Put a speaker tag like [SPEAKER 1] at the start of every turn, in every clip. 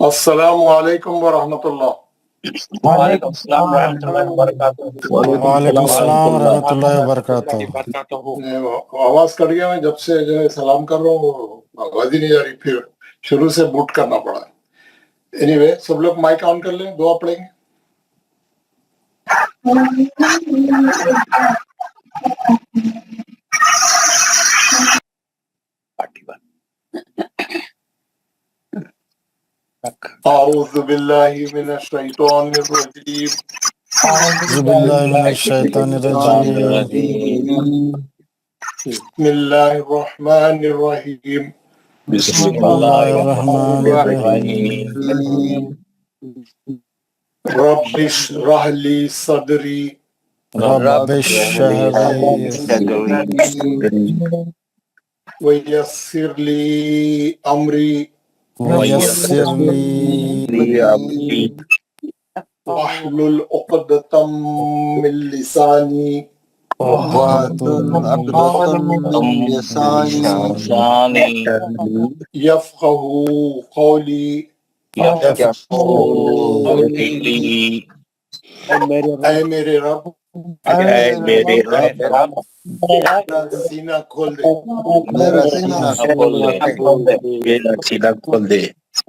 [SPEAKER 1] السلام علیکم ورحمۃ اللہ۔
[SPEAKER 2] وعلیکم السلام ورحمۃ اللہ وبرکاتہ۔
[SPEAKER 3] وعلیکم السلام ورحمۃ اللہ وبرکاتہ۔
[SPEAKER 1] آواز کٹ گیا، میں جب سے جو ہے سلام کر رہا ہوں وہ آواز ہی نہیں جا رہی، پھر شروع سے بوٹ کرنا پڑا۔ اینی وے، سب لوگ مائک آن کر لیں، دعا پڑھیں گے۔ اعوذ باللہ من الشیطان الرجیم،
[SPEAKER 3] اعوذ باللہ من الشیطان الرجیم،
[SPEAKER 1] بسم اللہ الرحمن الرحیم،
[SPEAKER 3] بسم اللہ الرحمن الرحیم،
[SPEAKER 1] رب اشرح لی صدری
[SPEAKER 3] رب اشرح لی صدری
[SPEAKER 1] ویسر لی امری
[SPEAKER 3] ویسر لی امری
[SPEAKER 1] واحلل عقدۃ من لسانی یفقہوا قولی۔ اے میرے رب، میرا سینہ کھول دے،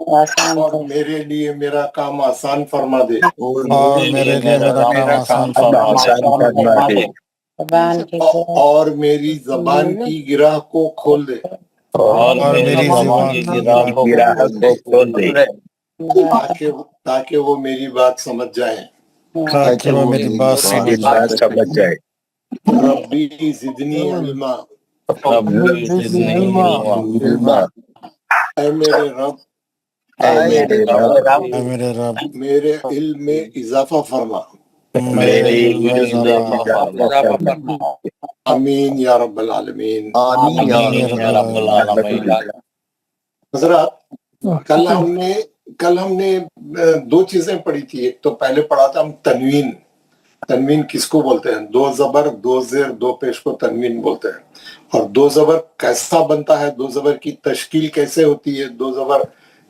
[SPEAKER 1] اور میرے لیے میرا کام آسان فرما دے،
[SPEAKER 3] اور میرے لیے میرا کام آسان فرما دے،
[SPEAKER 1] اور میری زبان کی گرہ کو کھول دے،
[SPEAKER 3] اور میری زبان کی گرہ کو کھول دے،
[SPEAKER 1] تاکہ وہ میری بات سمجھ جائیں۔
[SPEAKER 3] تاکہ وہ میری بات سمجھ جائے۔
[SPEAKER 1] ربی زدنی علما، اے میرے رب،
[SPEAKER 3] اے میرے رب،
[SPEAKER 1] میرے علم میں اضافہ فرما۔
[SPEAKER 3] میرے علم میں اضافہ فرما۔
[SPEAKER 1] آمین یا رب العالمین۔
[SPEAKER 3] آمین یا رب العالمین۔
[SPEAKER 1] حضرات، کل ہم نے دو چیزیں پڑھی تھی۔ ایک تو پہلے پڑھا تھا ہم تنوین۔ تنوین کس کو بولتے ہیں؟ دو زبر، دو زیر، دو پیش کو تنوین بولتے ہیں۔ اور دو زبر کیسا بنتا ہے، دو زبر کی تشکیل کیسے ہوتی ہے، دو زبر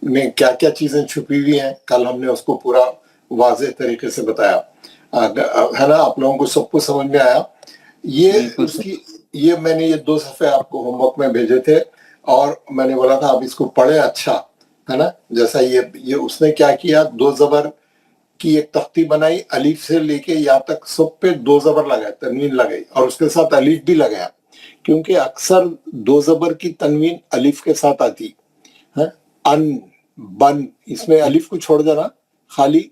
[SPEAKER 1] میں کیا کیا چیزیں چھپی ہوئی ہیں، کل ہم نے اس کو پورا واضح طریقے سے بتایا ہے نا۔ آپ لوگوں کو سب کچھ سمجھ میں آیا؟ یہ میں نے یہ 2 صفحے آپ کو ہوم ورک میں بھیجے تھے، اور میں نے بولا تھا آپ اس کو پڑھیں، اچھا ہے نا۔ جیسا یہ اس نے کیا کیا، دو زبر کی ایک تختی بنائی، الف سے لے کے یا تک سب پہ دو زبر لگائے، تنوین لگائی، اور اس کے ساتھ الف بھی لگایا، کیونکہ اکثر دو زبر کی تنوین الف کے ساتھ آتی ہے۔ ان، بن، اس میں الف کو چھوڑ دینا، خالی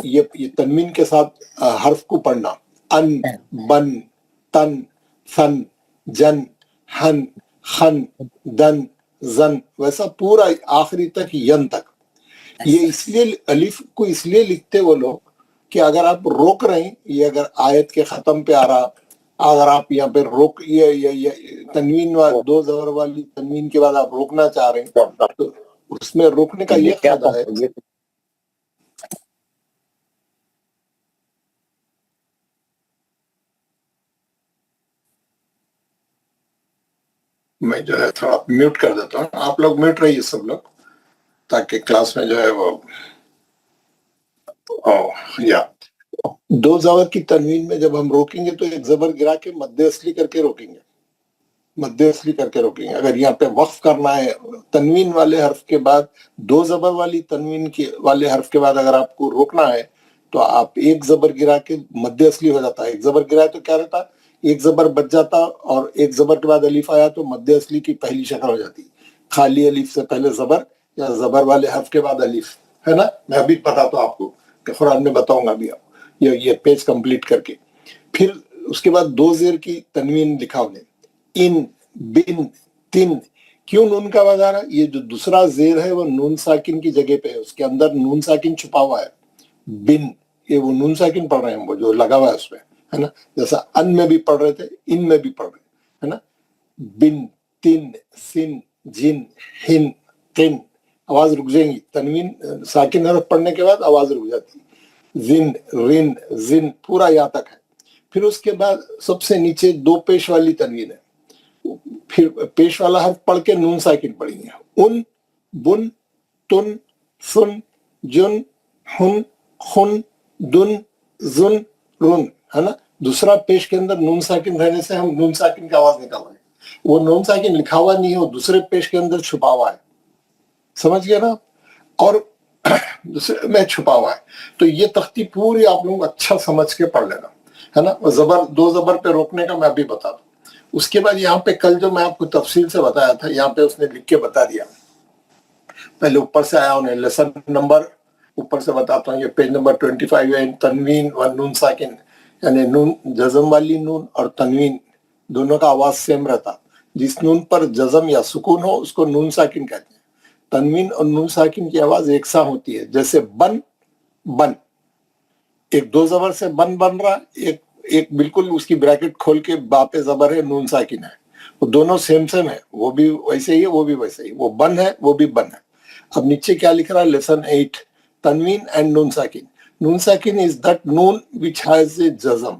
[SPEAKER 1] یہ تنوین کے ساتھ حرف کو پڑھنا۔ ان، بن، تن، ثن، جن، ہن، خن، دن، زن، ویسا پورا آخری تک، ین تک۔ یہ اس لیے الف کو اس لیے لکھتے وہ لوگ کہ اگر آپ روک رہے ہیں، یہ اگر آیت کے ختم پہ آ رہا، اگر آپ یہاں پہ روک یہ تنوین دو زبر والی تنوین کے بعد آپ روکنا چاہ رہے ہیں، تو اس میں روکنے کا یہ فائدہ ہے۔ میں جو ہے تھوڑا میوٹ کر دیتا ہوں، آپ لوگ میوٹ رہیے سب لوگ، تاکہ کلاس میں جو ہے وہ دو زبر کی تنوین میں جب ہم روکیں گے تو ایک زبر گرا کے مد اصلی کر کے روکیں گے، مد اصلی کر کے روکیں گے۔ اگر یہاں پہ وقف کرنا ہے تنوین والے حرف کے بعد، دو زبر والی تنوین والے حرف کے بعد اگر آپ کو روکنا ہے تو آپ ایک زبر گرا کے مد اصلی ہو جاتا ہے۔ ایک زبر گرا تو کیا رہتا، ایک زبر بچ جاتا، اور ایک زبر کے بعد الف آیا تو مد اصلی کی پہلی شکل ہو جاتی، خالی الف سے پہلے زبر یا زبر والے حرف کے بعد الف، ہے نا۔ میں ابھی بتاتا ہوں آپ کو کہ قرآن میں بتاؤں گا ابھی آپ یہ پیج کمپلیٹ کر کے۔ پھر اس کے بعد دو زیر کی تنوین لکھا انہیں، ان، بن، تن۔ کیوں نون کا وزارہ؟ یہ جو دوسرا زیر ہے وہ نون ساکن کی جگہ پہ ہے، اس کے اندر نون ساکن چھپا ہوا ہے۔ بن، یہ وہ نون ساکن پڑھ رہے ہیں، وہ جو لگا ہوا ہے اس پہ، ہے نا۔ جیسا ان میں بھی پڑھ رہے تھے، ان میں بھی پڑھ رہے ہیں، ہے نا۔ بن، تن، سن، جن، ہن، قن، آواز رک جائیں گی۔ تنوین ساکن حرف پڑھنے کے بعد آواز رک جاتی ہے۔ زن، رن، زن، پورا یا تک ہے۔ پھر اس کے بعد سب سے نیچے دو پیش والی تنوین ہے، پھر پیش والا حرف پڑھ کے نون ساکن پڑھیں گے، ان، بن، تن، سن جن ہن خن دن زن رن، ہے نا. دوسرا پیش کے اندر نون ساکن رہنے سے ہم نون ساکن کی آواز نکال رہے ہیں، وہ نون ساکن لکھا ہوا نہیں ہے، وہ دوسرے پیش کے اندر چھپا ہوا ہے. سمجھ گیا نا؟ اور دوسرے میں چھپا ہوا ہے. تو یہ تختی پوری آپ لوگ اچھا سمجھ کے پڑھ لینا، ہے نا. زبر دو زبر پہ روکنے کا میں ابھی بتا دوں. اس کے بعد یہاں پہ کل جو میں آپ کو تفصیل سے بتایا تھا، یہاں پہ اس نے لکھ کے بتا دیا. پہلے اوپر سے آیا انہیں لیسن نمبر، اوپر سے بتاتا ہوں، یہ پیج نمبر 25 ہے. تنوین و نون ساکن، یعنی نون جزم والی نون اور تنوین دونوں کا آواز سیم رہتا. جس نون پر جزم یا سکون ہو اس کو نون ساکن کہتے ہیں. تنوین اور نون ساکن کی آواز یکساں ہوتی ہے، جیسے بن بن، ایک دو زبر سے بن بن رہا، ایک بالکل اس کی بریکٹ کھول کے با پہ زبر ہے، نون ساکن ہے. وہ دونوں سیم ہے، وہ بھی ویسے ہی ہے، وہ بھی ویسے ہی. وہ بن ہے، وہ بھی بن ہے. اب نیچے کیا لکھ رہا ہے؟ لیسن 8 تنوین اینڈ نون ساکن. نون ساکن is that known which has a جزم.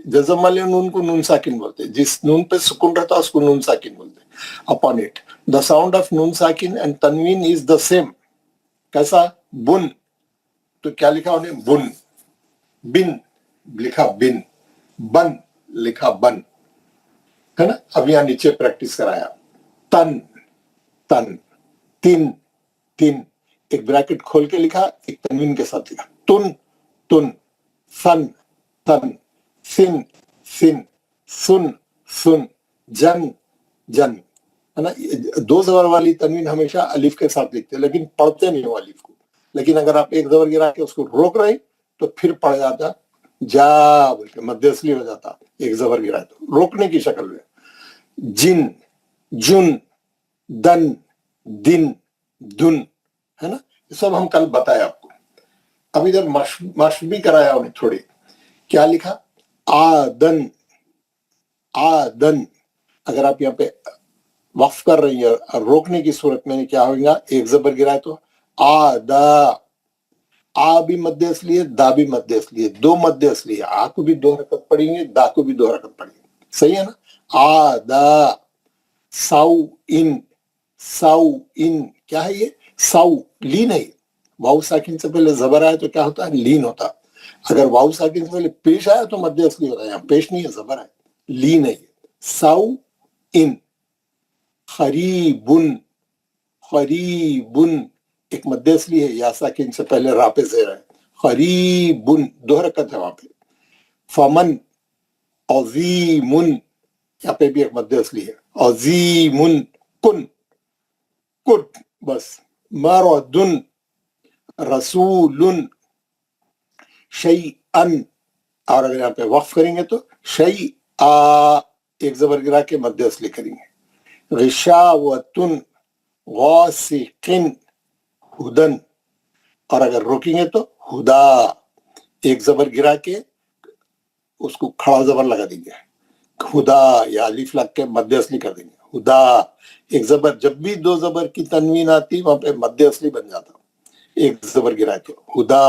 [SPEAKER 1] جزم والے نون کو نون ساکن بولتے ہیں. جس نون پہ سکون رہتا ہے اس کو نون ساکن بولتے ہیں. Upon it the sound of نون ساکن and تنوین is the same. کیسا؟ بن. تو کیا لکھا انہیں؟ بن. بن لکھا بن. بن لکھا بن، ہے نا. اب یہاں نیچے پریکٹس کرایا. تن تن، تن تن، ایک بریکٹ کھول کے لکھا، ایک تنوین کے ساتھ لکھا. تن تن، سن تن، سن سن، سن سن، جن جن، ہے نا. دو زبر والی تنوین ہمیشہ الف کے ساتھ لکھتے ہیں، لیکن پڑھتے نہیں ہو الف کو. لیکن اگر آپ ایک زبر گرا کے اس کو روک رہے تو پھر پڑھ جاتا جا بول کے مد اصلی ہو جاتا. ایک زبر گرا تو روکنے کی شکل میں. جن جن، دن دن، دن، ہے نا. یہ سب ہم کل بتایا آپ کو. اب ادھر مشق بھی کرایا انہیں تھوڑی. کیا لکھا؟ آدن آدن. اگر آپ یہاں پہ وقف کر رہی ہے روکنے کی صورت میں کیا ہوگا؟ ایک زبر گرائے تو آدا. آ بھی مد اصلی ہے، دا بھی مد اصلی ہے، دو مد اصلی ہے. آ کو بھی 2 حرکت پڑیں گے، دا کو بھی 2 حرکت پڑیں گے. صحیح ہے نا. آدا. ساؤ ان، ساؤ ان کیا ہے؟ یہ ساؤ لین ہے. واؤ ساکن سے پہلے زبر آیا تو کیا ہوتا ہے؟ لین ہوتا. اگر واؤ ساکن سے پہلے پیش آیا تو مد اصلی ہوتا ہے. یہاں پیش نہیں ہے، زبر ہے، لین ہے. ساؤ ان. خریبن، خریبن ایک مد اصلی ہے، یا ساکن سے پہلے را پہ زیر ہے. خریبن 2 حرکت ہے وہاں پہ. فمن، عظیمن، یہاں پہ بھی ایک مد اصلی ہے. عظیمن، کن کٹ بس. مردن، رسولن، شیئن. اور اگر یہاں پہ وقف کریں گے تو شیئا، ایک زبر گرا کے مد اصلی کریں گے. غشاوتن، غاسقن، ہدن. اور اگر روکیں گے تو ہدا، ایک زبر گرا کے اس کو کھڑا زبر لگا دیں گے. خدا یا الف لگ کے مد اصلی کر دیں گے. خدا، ایک زبر، جب بھی 2 زبر کی تنوین آتی وہاں پہ مد اصلی بن جاتا ایک زبر گرائے تو. خدا،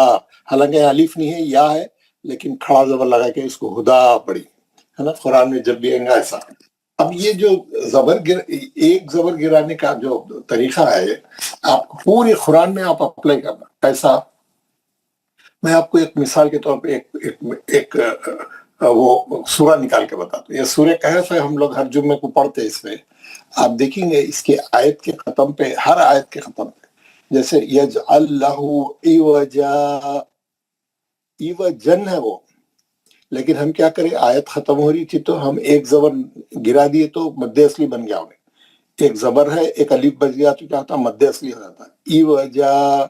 [SPEAKER 1] حالانکہ الف نہیں ہے، یا ہے، لیکن کھڑا زبر لگا کے اس کو خدا پڑھی، ہے نا. قرآن میں جب بھی آئیں گا ایسا. اب یہ جو ایک زبر گرانے کا جو طریقہ ہے آپ پوری قرآن میں آپ اپلائی کرنا. کیسا؟ میں آپ کو ایک مثال کے طور پہ ایک وہ سورہ نکال کے بتاتا ہوں. یہ سورہ کہف ہے، ہم لوگ ہر جمعے کو پڑھتے ہیں. اس میں آپ دیکھیں گے اس کے آیت کے ختم پہ، ہر آیت کے ختم پہ جیسے یجعل لہ عوجا، عوجن ہے وہ. لیکن ہم کیا کریں، آیت ختم ہو رہی تھی تو ہم ایک زبر گرا دیے تو مد اصلی بن گیا انہیں. ایک زبر ہے، ایک الف بچ گیا تو کیا ہوتا؟ مد اصلی ہو جاتا. عوجا.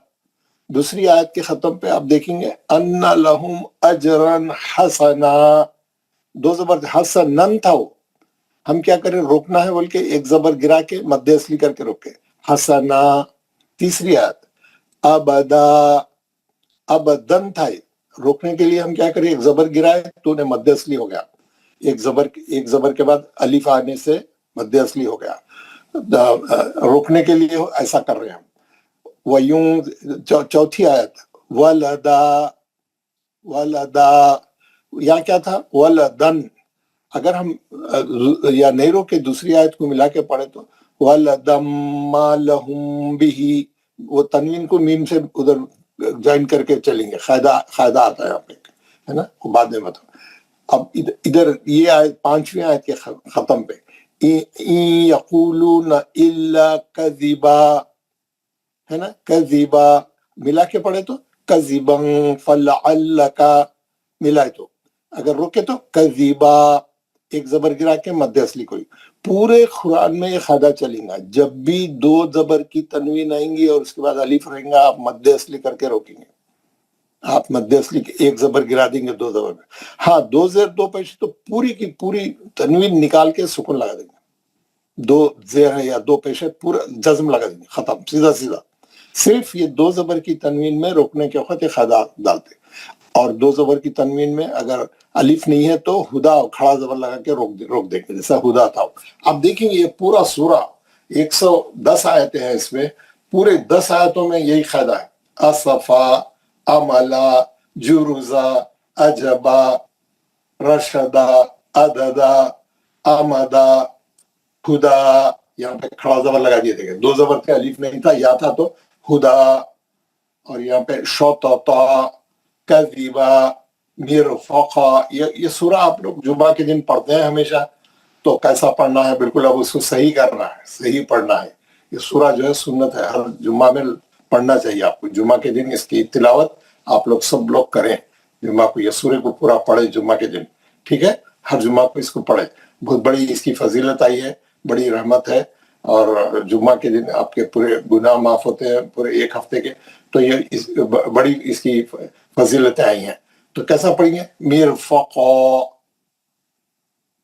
[SPEAKER 1] دوسری آیت کے ختم پہ آپ دیکھیں گے ان لہم اجرا حسنا، 2 زبر حسنن تھا وہ. ہم کیا کریں، روکنا ہے بول کے ایک زبر گرا کے مد اصلی کر کے روکے حسنا. تیسری آیت ابدا، ابدن تھا. روکنے کے لیے ہم کیا کریں، ایک زبر گرائے تو انہیں مد اصلی ہو گیا. ایک زبر کے بعد الف آنے سے مد اصلی ہو گیا. روکنے کے لیے ایسا کر رہے ہیں ہم. وَيُوں چوتھی آیت ولدا، ولدا یہاں کیا تھا؟ ولدن. اگر ہم یا نہیں روکے دوسری آیت کو ملا کے پڑھے تو وَلَدَمَّا لَهُمْ بِهِ وہ تنوین کو میم سے ادھر جوائن کر کے چلیں گے. قاعدہ آتا ہے یہاں پہ, ہے نا, وہ بعد میں بتاؤ. اب ادھر یہ آیت 5ویں آیت کے ختم پہ یقولون الا کذبا, ہے نا, کذبا ملا کے پڑھے تو کذبا فلعلک, ملائے تو, اگر روکے تو کذبا, ایک زبر گرا کے مد اصلی کوئی. پورے قرآن میں یہ قاعدہ چلیں گا, جب بھی 2 زبر کی تنوین آئیں گی اور اس کے بعد الف رہیں گا, آپ مد اصلی کر کے روکیں گے. آپ مد اصلی کے ایک زبر گرا دیں گے 2 زبر میں. ہاں 2 زیر 2 پیش تو پوری کی پوری تنوین نکال کے سکون لگا دیں گے. 2 زیر ہے یا 2 پیش ہے, پورا جزم لگا دیں گے, ختم, سیدھا سیدھا. صرف یہ 2 زبر کی تنوین میں روکنے کے وقت یہ قاعدہ ڈالتے, اور 2 زبر کی تنوین میں اگر الف نہیں ہے تو ہدا کھڑا زبر لگا کے روک دیں گے, جیسا ہدا تھا. اب دیکھیں یہ پورا سورہ 110 آیتیں ہیں, اس میں پورے 10 آیتوں میں یہی قاعدہ ہے. اصفا, عملا, جرزا, عجبا, رشدا, عددا, آمدا, ہدا. یہاں پہ کھڑا زبر لگا دیے تھے, 2 زبر تھے, الف نہیں تھا, یا تھا تو ہدا. اور یہاں پہ شططا, کذبا, مرفقا. یہ سورہ آپ لوگ جمعہ کے دن پڑھتے ہیں ہمیشہ, تو کیسا پڑھنا ہے بالکل اب اس کو صحیح کرنا ہے, صحیح پڑھنا ہے. یہ سورہ جو ہے سنت ہے, ہر جمعہ میں پڑھنا چاہیے آپ کو. جمعہ کے دن اس کی تلاوت آپ لوگ سب لوگ کریں, جمعہ کو یہ سورہ کو پورا پڑھے جمعہ کے دن, ٹھیک ہے, ہر جمعہ کو اس کو پڑھے. بہت بڑی اس کی فضیلت آئی ہے, بڑی رحمت ہے, اور جمعہ کے دن آپ کے پورے گناہ معاف ہوتے ہیں پورے 1 ہفتے کے. تو یہ بڑی اس کی فضیلتیں آئی ہیں. تو کیسا پڑھیں گے؟ مرفقا,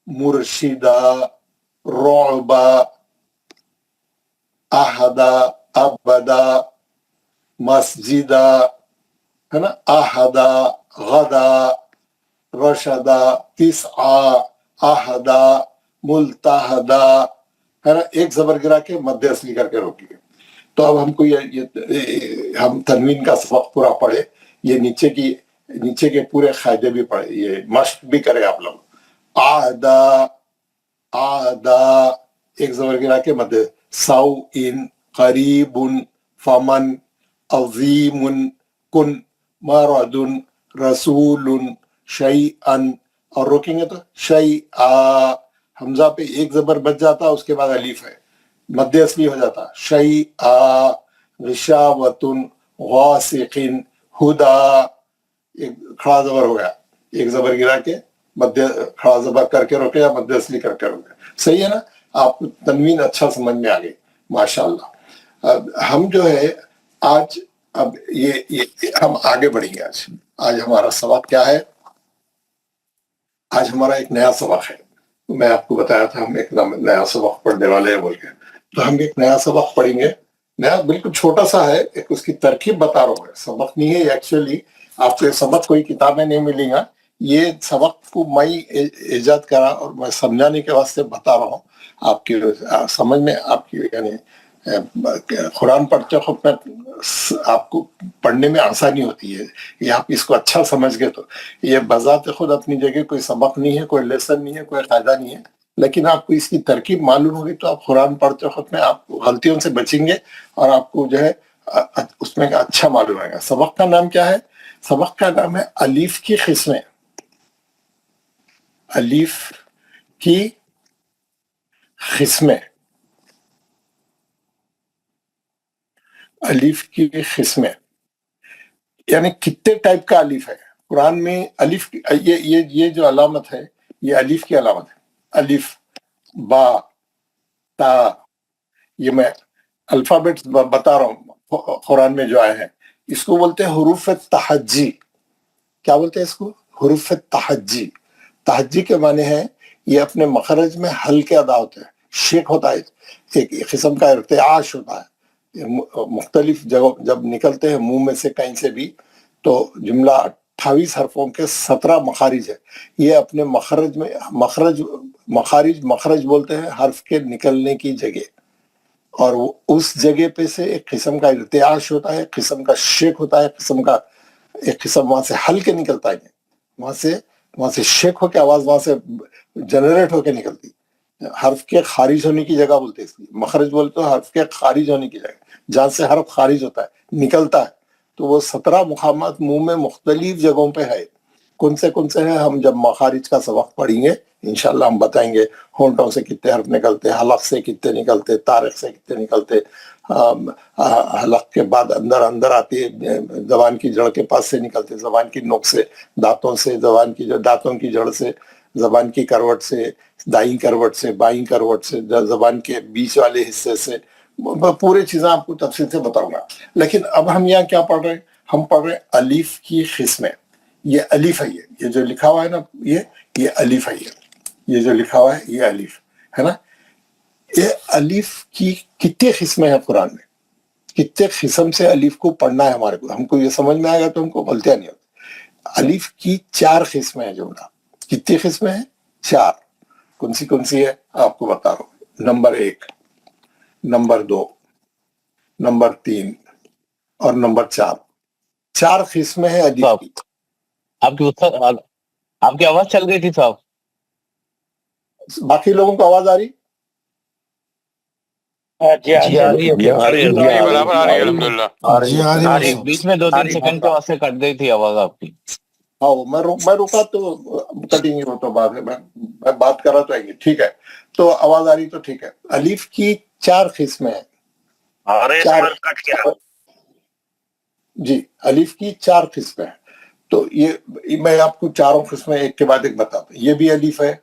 [SPEAKER 1] مرشدہ, رعبا, احدا, ابدا, مسجدہ, ہے نا, احدا, غدا, رشدا, تسعا, احدا, ملتحدا, ہے نا. ایک زبر گرا کے مد اصلی کر کے روکیے. تو اب ہم کو ہم تنوین کا سبق پورا پڑھے, یہ نیچے کے پورے قاعدے بھی پڑھے, یہ مشق بھی کرے آپ لوگ. آدا, آدا, ایک زبر گرا کے مد, سو ان, قریب, فمن, عظیم, کن, مرد, رسول, شیئن. اور روکیں گے تو شیئا, حمزہ پہ ایک زبر بچ جاتا, اس کے بعد الف ہے, مد اصلی ہو جاتا. شیئا, غشاوۃ, غاسق, ہدا, ایک کھڑا زبر ہو گیا, ایک زبر گرا کے مد کھڑا زبر کر کے روکے یا مد اصلی کر کے روکے. صحیح ہے نا, آپ کو تنوین اچھا سمجھ میں آ گئی, ماشاءاللہ. ہم جو ہے آج اب یہ ہم آگے بڑھیں گے. آج ہمارا سبق کیا ہے؟ آج ہمارا ایک نیا سبق ہے. میں آپ کو بتایا تھا ہم ایک نیا سبق پڑھنے والے ہیں بول کے. تو ہم ایک نیا سبق پڑھیں گے, نیا بالکل چھوٹا سا ہے, ایک اس کی ترکیب بتا رہا ہوں. سبق نہیں ہے ایکچولی, آپ کو سبق کوئی کتابیں نہیں ملیں گا, یہ سبق کو میں ایجاد کرا اور میں سمجھانے کے واسطے بتا رہا ہوں. آپ کی سمجھ میں, آپ کی یعنی قرآن پڑھتے وقت میں آپ کو پڑھنے میں آسانی ہوتی ہے. یہ آپ اس کو اچھا سمجھ گئے تو یہ بذات خود اپنی جگہ کوئی سبق نہیں ہے, کوئی لیسن نہیں ہے, کوئی قاعدہ نہیں ہے, لیکن آپ کو اس کی ترکیب معلوم ہوگی تو آپ قرآن پڑھتے وقت میں آپ غلطیوں سے بچیں گے اور آپ کو جو ہے اس میں اچھا معلوم آئے گا. سبق کا نام کیا ہے؟ سبق کا نام ہے الف کی قسمیں. الف کی قسمیں, الف کی قسمیں یعنی کتنے ٹائپ کا الف ہے قرآن میں. الف یہ جو علامت ہے یہ الف کی علامت ہے. الف, با, تا, یہ میں الفابیٹس بتا رہا ہوں قرآن میں جو آئے ہیں, اس کو بولتے ہیں حروف تہجی. کیا بولتے ہیں اس کو؟ حروف تہجی. تہجی کے معنی ہے یہ اپنے مخرج میں ہلکے ادا ہوتے ہیں, شیک ہوتا ہے, ایک قسم کا ارتعاش ہوتا ہے. مختلف جگہ جب نکلتے ہیں منہ میں سے کہیں سے بھی, تو جملہ 28 حرفوں کے 17 مخارج ہے. یہ اپنے مخرج میں مخرج بولتے ہیں حرف کے نکلنے کی جگہ, اور اس جگہ پہ سے ایک قسم کا ارتعاش ہوتا ہے, ایک قسم کا شیک ہوتا ہے, ایک قسم وہاں سے ہل کے نکلتا ہے, وہاں سے شیک ہو کے آواز وہاں سے جنریٹ ہو کے نکلتی. حرف کے خارج ہونے کی جگہ بولتے ہیں, اس لیے مخرج بولتے ہیں حرف کے خارج ہونے کی جگہ. جہاں سے حرف خارج ہوتا ہے نکلتا ہے، تو وہ 17 مقامات منہ میں مختلف جگہوں پہ ہے. کون سے ہیں ہم جب مخارج کا سبق پڑھیں گے انشاءاللہ ہم بتائیں گے. ہونٹوں سے کتنے حرف نکلتے، حلق سے کتنے نکلتے، تارخ سے کتنے نکلتے، حلق کے بعد اندر آتی ہے، زبان کی جڑ کے پاس سے نکلتے، زبان کی نوک سے، دانتوں سے، دانتوں کی جڑ سے، زبان کی کروٹ سے، دائیں کروٹ سے، بائیں کروٹ سے، زبان کے بیچ والے حصے سے. پورے چیزیں آپ کو تفصیل سے بتاؤں گا. لیکن اب ہم یہاں کیا پڑھ رہے ہیں؟ ہم پڑھ رہے ہیں الف کی قسمیں. یہ الف ہے، یہ جو لکھا ہوا ہے نا، یہ الف ہے. یہ جو لکھا ہوا ہے یہ الف ہے نا. یہ الف کی کتنے قسمیں ہیں قرآن میں؟ کتنے قسم سے الف کو پڑھنا ہے ہمارے کو؟ ہم کو یہ سمجھ میں آئے گا تو ہم کو غلطیاں نہیں ہوتی. الف کی 4 قسمیں ہیں جملہ. کتنی قسمیں ہیں؟ 4. کون سی ہے آپ کو بتا رہا ہوں. نمبر 1، نمبر 2، نمبر 3 اور نمبر 4. 4 قسمیں ہیں الف کی.
[SPEAKER 2] آپ کی آواز چل گئی تھی صاحب.
[SPEAKER 1] باقی لوگوں کو آواز آ رہی؟
[SPEAKER 2] جی آ رہی ہے
[SPEAKER 3] برابر آ رہی ہے الحمدللہ.
[SPEAKER 4] جی آ رہی ہے.
[SPEAKER 2] بیچ میں 2-3 سیکنڈ کے واسطے کٹ گئی تھی آواز آپ کی.
[SPEAKER 1] ہاں میں رکا تو کٹیں گے وہ تو بعد میں بات کر رہا تو آئیں گے. ٹھیک ہے، تو آواز آ رہی تو ٹھیک ہے. الف کی 4 قسمیں ہیں. جی الف کی 4 قسمیں ہیں. تو یہ میں آپ کو چاروں قسمیں ایک کے بعد ایک بتاتا ہوں. یہ بھی الف ہے،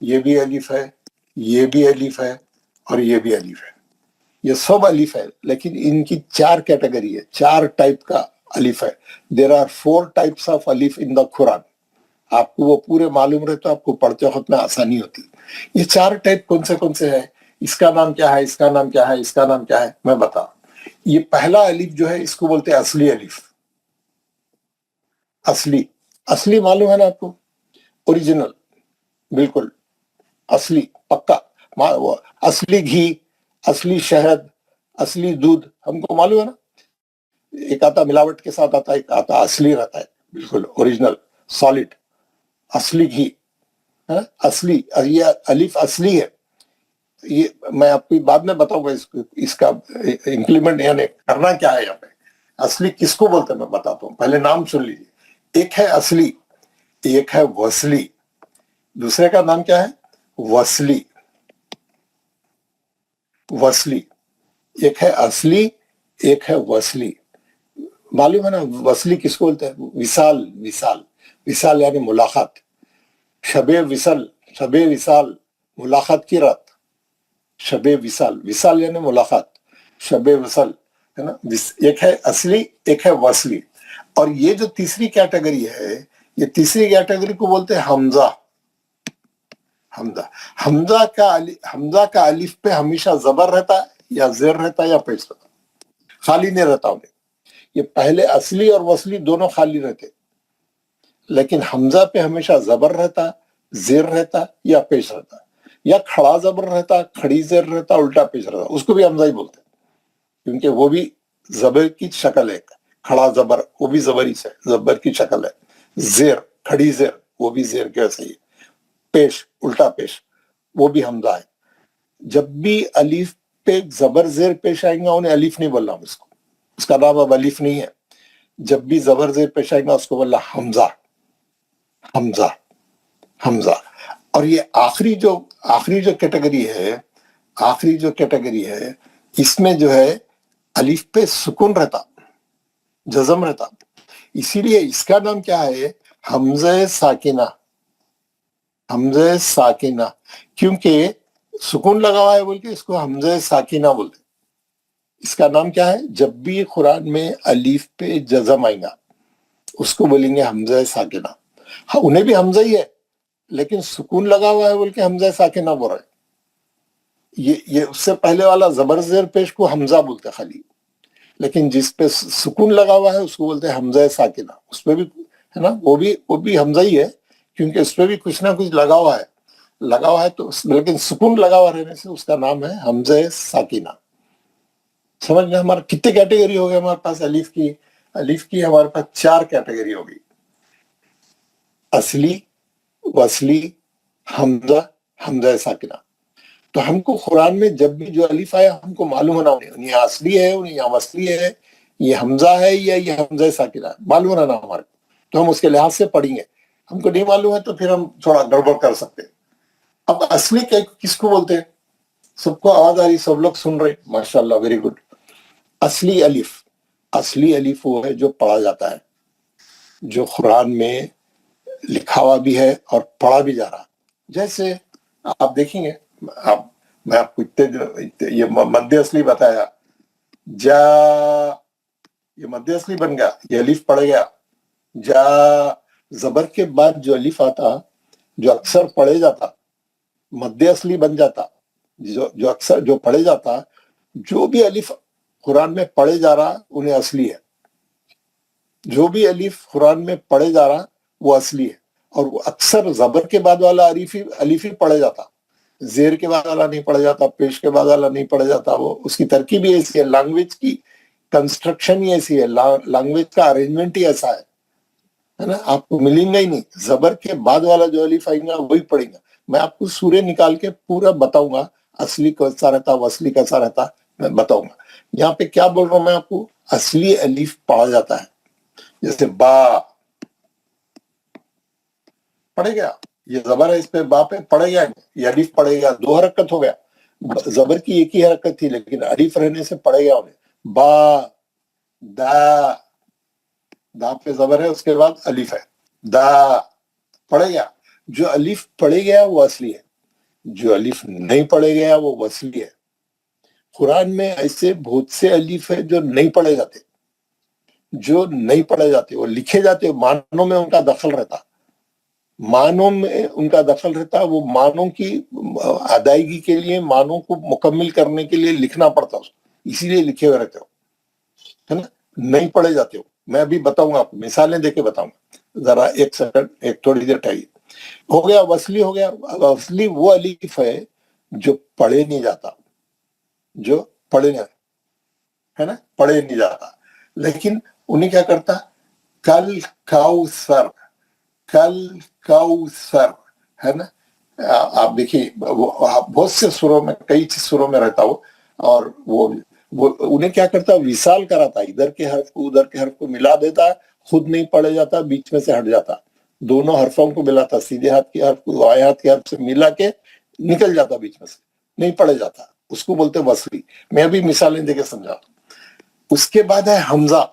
[SPEAKER 1] یہ بھی الف ہے، یہ بھی الف ہے اور یہ بھی الف ہے. یہ سب الف ہے، لیکن ان کی 4 کیٹیگری ہے، 4 ٹائپ کا الف ہے. دیر آر 4 ٹائپس آف الف ان دا قرآن. آپ کو وہ پورے معلوم رہے تو آپ کو پڑھتے وقت میں آسانی ہوتی. یہ 4 ٹائپ کون سے ہیں؟ اس کا نام کیا ہے، اس کا نام کیا ہے، اس کا نام کیا ہے، میں بتا رہا ہوں. یہ پہلا الف جو ہے اس کو بولتے ہیں اصلی الف. اصلی معلوم ہے نا آپ کو؟ اوریجنل، بالکل اصلی، پکا. اصلی گھی، اصلی شہد، اصلی دودھ ہم کو معلوم ہے نا. ایک آتا ملاوٹ کے ساتھ آتا ہے، ایک آتا اصلی رہتا ہے، بالکل اوریجنل سالڈ. اصلی گھی اصلی، یہ الف اصلی ہے. یہ میں آپ کو بعد میں بتاؤں گا اس کا امپلیمنٹ یعنی کرنا کیا ہے یہاں پہ. اصلی کس کو بولتے ہیں میں بتاتا ہوں، پہلے نام سن لیجیے. ایک ہے اصلی، ایک ہے وصلی. دوسرے کا نام کیا ہے؟ وصلی. ایک ہے اصلی، ایک ہے وصلی. معلوم ہے نا وصلی کس کو بولتے ہیں؟ وصال یعنی ملاقات. شب وصال ملاقات کی رات. شب وصال یعنی ملاقات، شب وصل ہے نا. ایک ہے اصلی، ایک ہے وصلی. اور یہ جو تیسری کیٹیگری ہے، یہ تیسری کیٹیگری کو بولتے ہیں حمزہ. حمزہ کا الف پہ ہمیشہ زبر رہتا ہے یا زیر رہتا ہے یا پیش رہتا ہے، خالی نہیں رہتا انہیں. یہ پہلے اصلی اور وصلی دونوں خالی رہتے، لیکن حمزہ پہ ہمیشہ زبر رہتا، زیر رہتا یا پیش رہتا، یا کھڑا زبر رہتا، کھڑی زیر رہتا، الٹا پیش رہتا. اس کو بھی حمزہ ہی بولتے ہیں کیونکہ وہ بھی زبر کی شکل ہے. کھڑا زبر وہ بھی زبری سے زبر کی شکل ہے. زیر، کھڑی زیر وہ بھی زیر کے ویسے ہی. پیش، الٹا پیش وہ بھی حمزہ ہے. جب بھی الف پہ زبر زیر پیش آئیں گا انہیں الف نہیں بولنا. اس کا نام اب الف نہیں ہے. جب بھی زبر زیر پیش آئیں گا اس کو بولنا حمزہ. اور یہ آخری جو کیٹیگری ہے اس میں جو ہے الف پہ سکون رہتا، جزم رہتا. اسی لیے اس کا نام کیا ہے؟ حمزہ ساکنہ. کیونکہ سکون لگا ہوا ہے بول کے اس کو حمزہ ساکنہ بولتے. اس کا نام کیا ہے؟ جب بھی قرآن میں الف پہ جزم آئیں گا اس کو بولیں گے حمزہ ساکنہ. ہاں انہیں بھی حمزہ ہی ہے لیکن سکون لگا ہوا ہے بول کے حمزہ ساکنہ بول رہے. یہ اس سے پہلے والا زبر زیر پیش کو حمزہ بولتے خالی، لیکن جس پہ سکون لگا ہوا ہے اس کو بولتے ہیں حمزہ ساکنہ. اس پہ بھی ہے نا، وہ بھی حمزہ ہی ہے کیونکہ اس پہ بھی کچھ نہ کچھ لگا ہوا ہے تو لیکن سکون لگا ہوا رہنے سے اس کا نام ہے حمزہ ساکنہ. سمجھ میں ہمارا کتنے کیٹیگری ہو گئے ہمارے پاس الف کی ہمارے پاس 4 کیٹیگری ہوگی: اصلی، وصلی، حمزہ ساکنہ. تو ہم کو قرآن میں جب بھی جو الف آیا ہم کو معلوم ہونا انہیں یہاں اصلی ہے انہیں یہاں وصلی ہے، یہ حمزہ ہے یا یہ حمزہ ساکنہ ہے، معلوم ہونا ہمارے کو، تو ہم اس کے لحاظ سے پڑھیں گے. ہم کو نہیں معلوم ہے تو پھر ہم تھوڑا گڑبڑ کر سکتے ہیں. اب اصلی کس کو بولتے ہیں؟ سب کو آواز آ رہی، سب لوگ سن رہے، ماشاء اللہ، ویری گڈ. اصلی الف وہ ہے جو پڑھا جاتا ہے، جو قرآن میں لکھا ہوا بھی ہے اور پڑھا بھی جا رہا. جیسے آپ دیکھیں گے، میں آپ کو یہ مد اصلی بتایا، جا، یہ مد اصلی بن گیا، یہ الف پڑھ گیا. جا زبر کے بعد جو الف آتا، جو اکثر پڑھے جاتا، مد اصلی بن جاتا. جو اکثر جو پڑھے جاتا، جو بھی الف قرآن میں پڑھے جا رہا انہیں اصلی ہے. جو بھی الف قرآن میں پڑھے جا رہا وہ اصلی ہے. اور وہ اکثر زبر کے بعد والا الف ہی پڑھے جاتا، زیر کے بعد والا نہیں پڑھا جاتا، پیش کے بعد والا نہیں پڑھا جاتا. وہ اس کی ترکیب ہی ایسی ہے، لینگویج کی کنسٹرکشن ہی ایسی ہے، لینگویج کا ارینجمنٹ ہی ایسا ہے نا. آپ کو ملیں گا ہی نہیں، زبر کے بعد والا جو الف آئیں گا وہی پڑھیں گا. میں آپ کو سورے نکال کے پورا بتاؤں گا، اصلی کیسا رہتا، وصلی کیسا رہتا، میں بتاؤں گا. یہاں پہ کیا بول رہا ہوں میں آپ کو، اصلی الف پڑھا جاتا ہے. جیسے با پڑھے گیا، یہ زبر ہے، اس پہ با پہ پڑھے گیا، یہ الف پڑھے گیا، 2 حرکت ہو گیا. زبر کی ایک ہی حرکت تھی لیکن الف رہنے سے پڑھے گیا انہیں. با، دا، دا پہ زبر ہے، اس کے بعد الف ہے، دا پڑھے گیا. جو الف پڑھے گیا وہ اصلی ہے، جو الف نہیں پڑھے گیا وہ وصلی ہے. قرآن میں ایسے بہت سے الف ہے جو نہیں پڑھے جاتے، وہ لکھے جاتے، معنوں میں ان کا دخل رہتا، وہ معنوں کی ادائیگی کے لیے، معنوں کو مکمل کرنے کے لیے لکھنا پڑتا، اسی لیے لکھے ہوئے رہتے ہو، ہے نا، نہیں پڑھے جاتے ہو. میں ابھی بتاؤں گا آپ کو، مثالیں دے کے بتاؤں گا، ذرا ایک سیکنڈ، ایک تھوڑی دیر ٹھہریے. ہو گیا وصلی، ہو گیا. وصلی وہ الف ہے جو پڑھے نہیں جاتا، جو پڑھے نہیں، ہے نا، پڑھے نہیں جاتا. لیکن انہیں کیا کرتا، کل کوثر، ہے نا. آپ دیکھیے بہت سے سوروں میں، کئی سوروں میں رہتا ہو، اور وہ انہیں کیا کرتا، وصال کراتا، ادھر کے حرف کو ادھر کے حرف کو ملا دیتا، خود نہیں پڑھے جاتا، بیچ میں سے ہٹ جاتا، دونوں حرفوں کو ملاتا، سیدھے ہاتھ کے حرف کو بائیں ہاتھ کے حرف سے ملا کے نکل جاتا بیچ میں سے، نہیں پڑھے جاتا، اس کو بولتے وصلی. میں ابھی مثالیں دے کے سمجھاتا ہوں. اس کے بعد ہے حمزہ.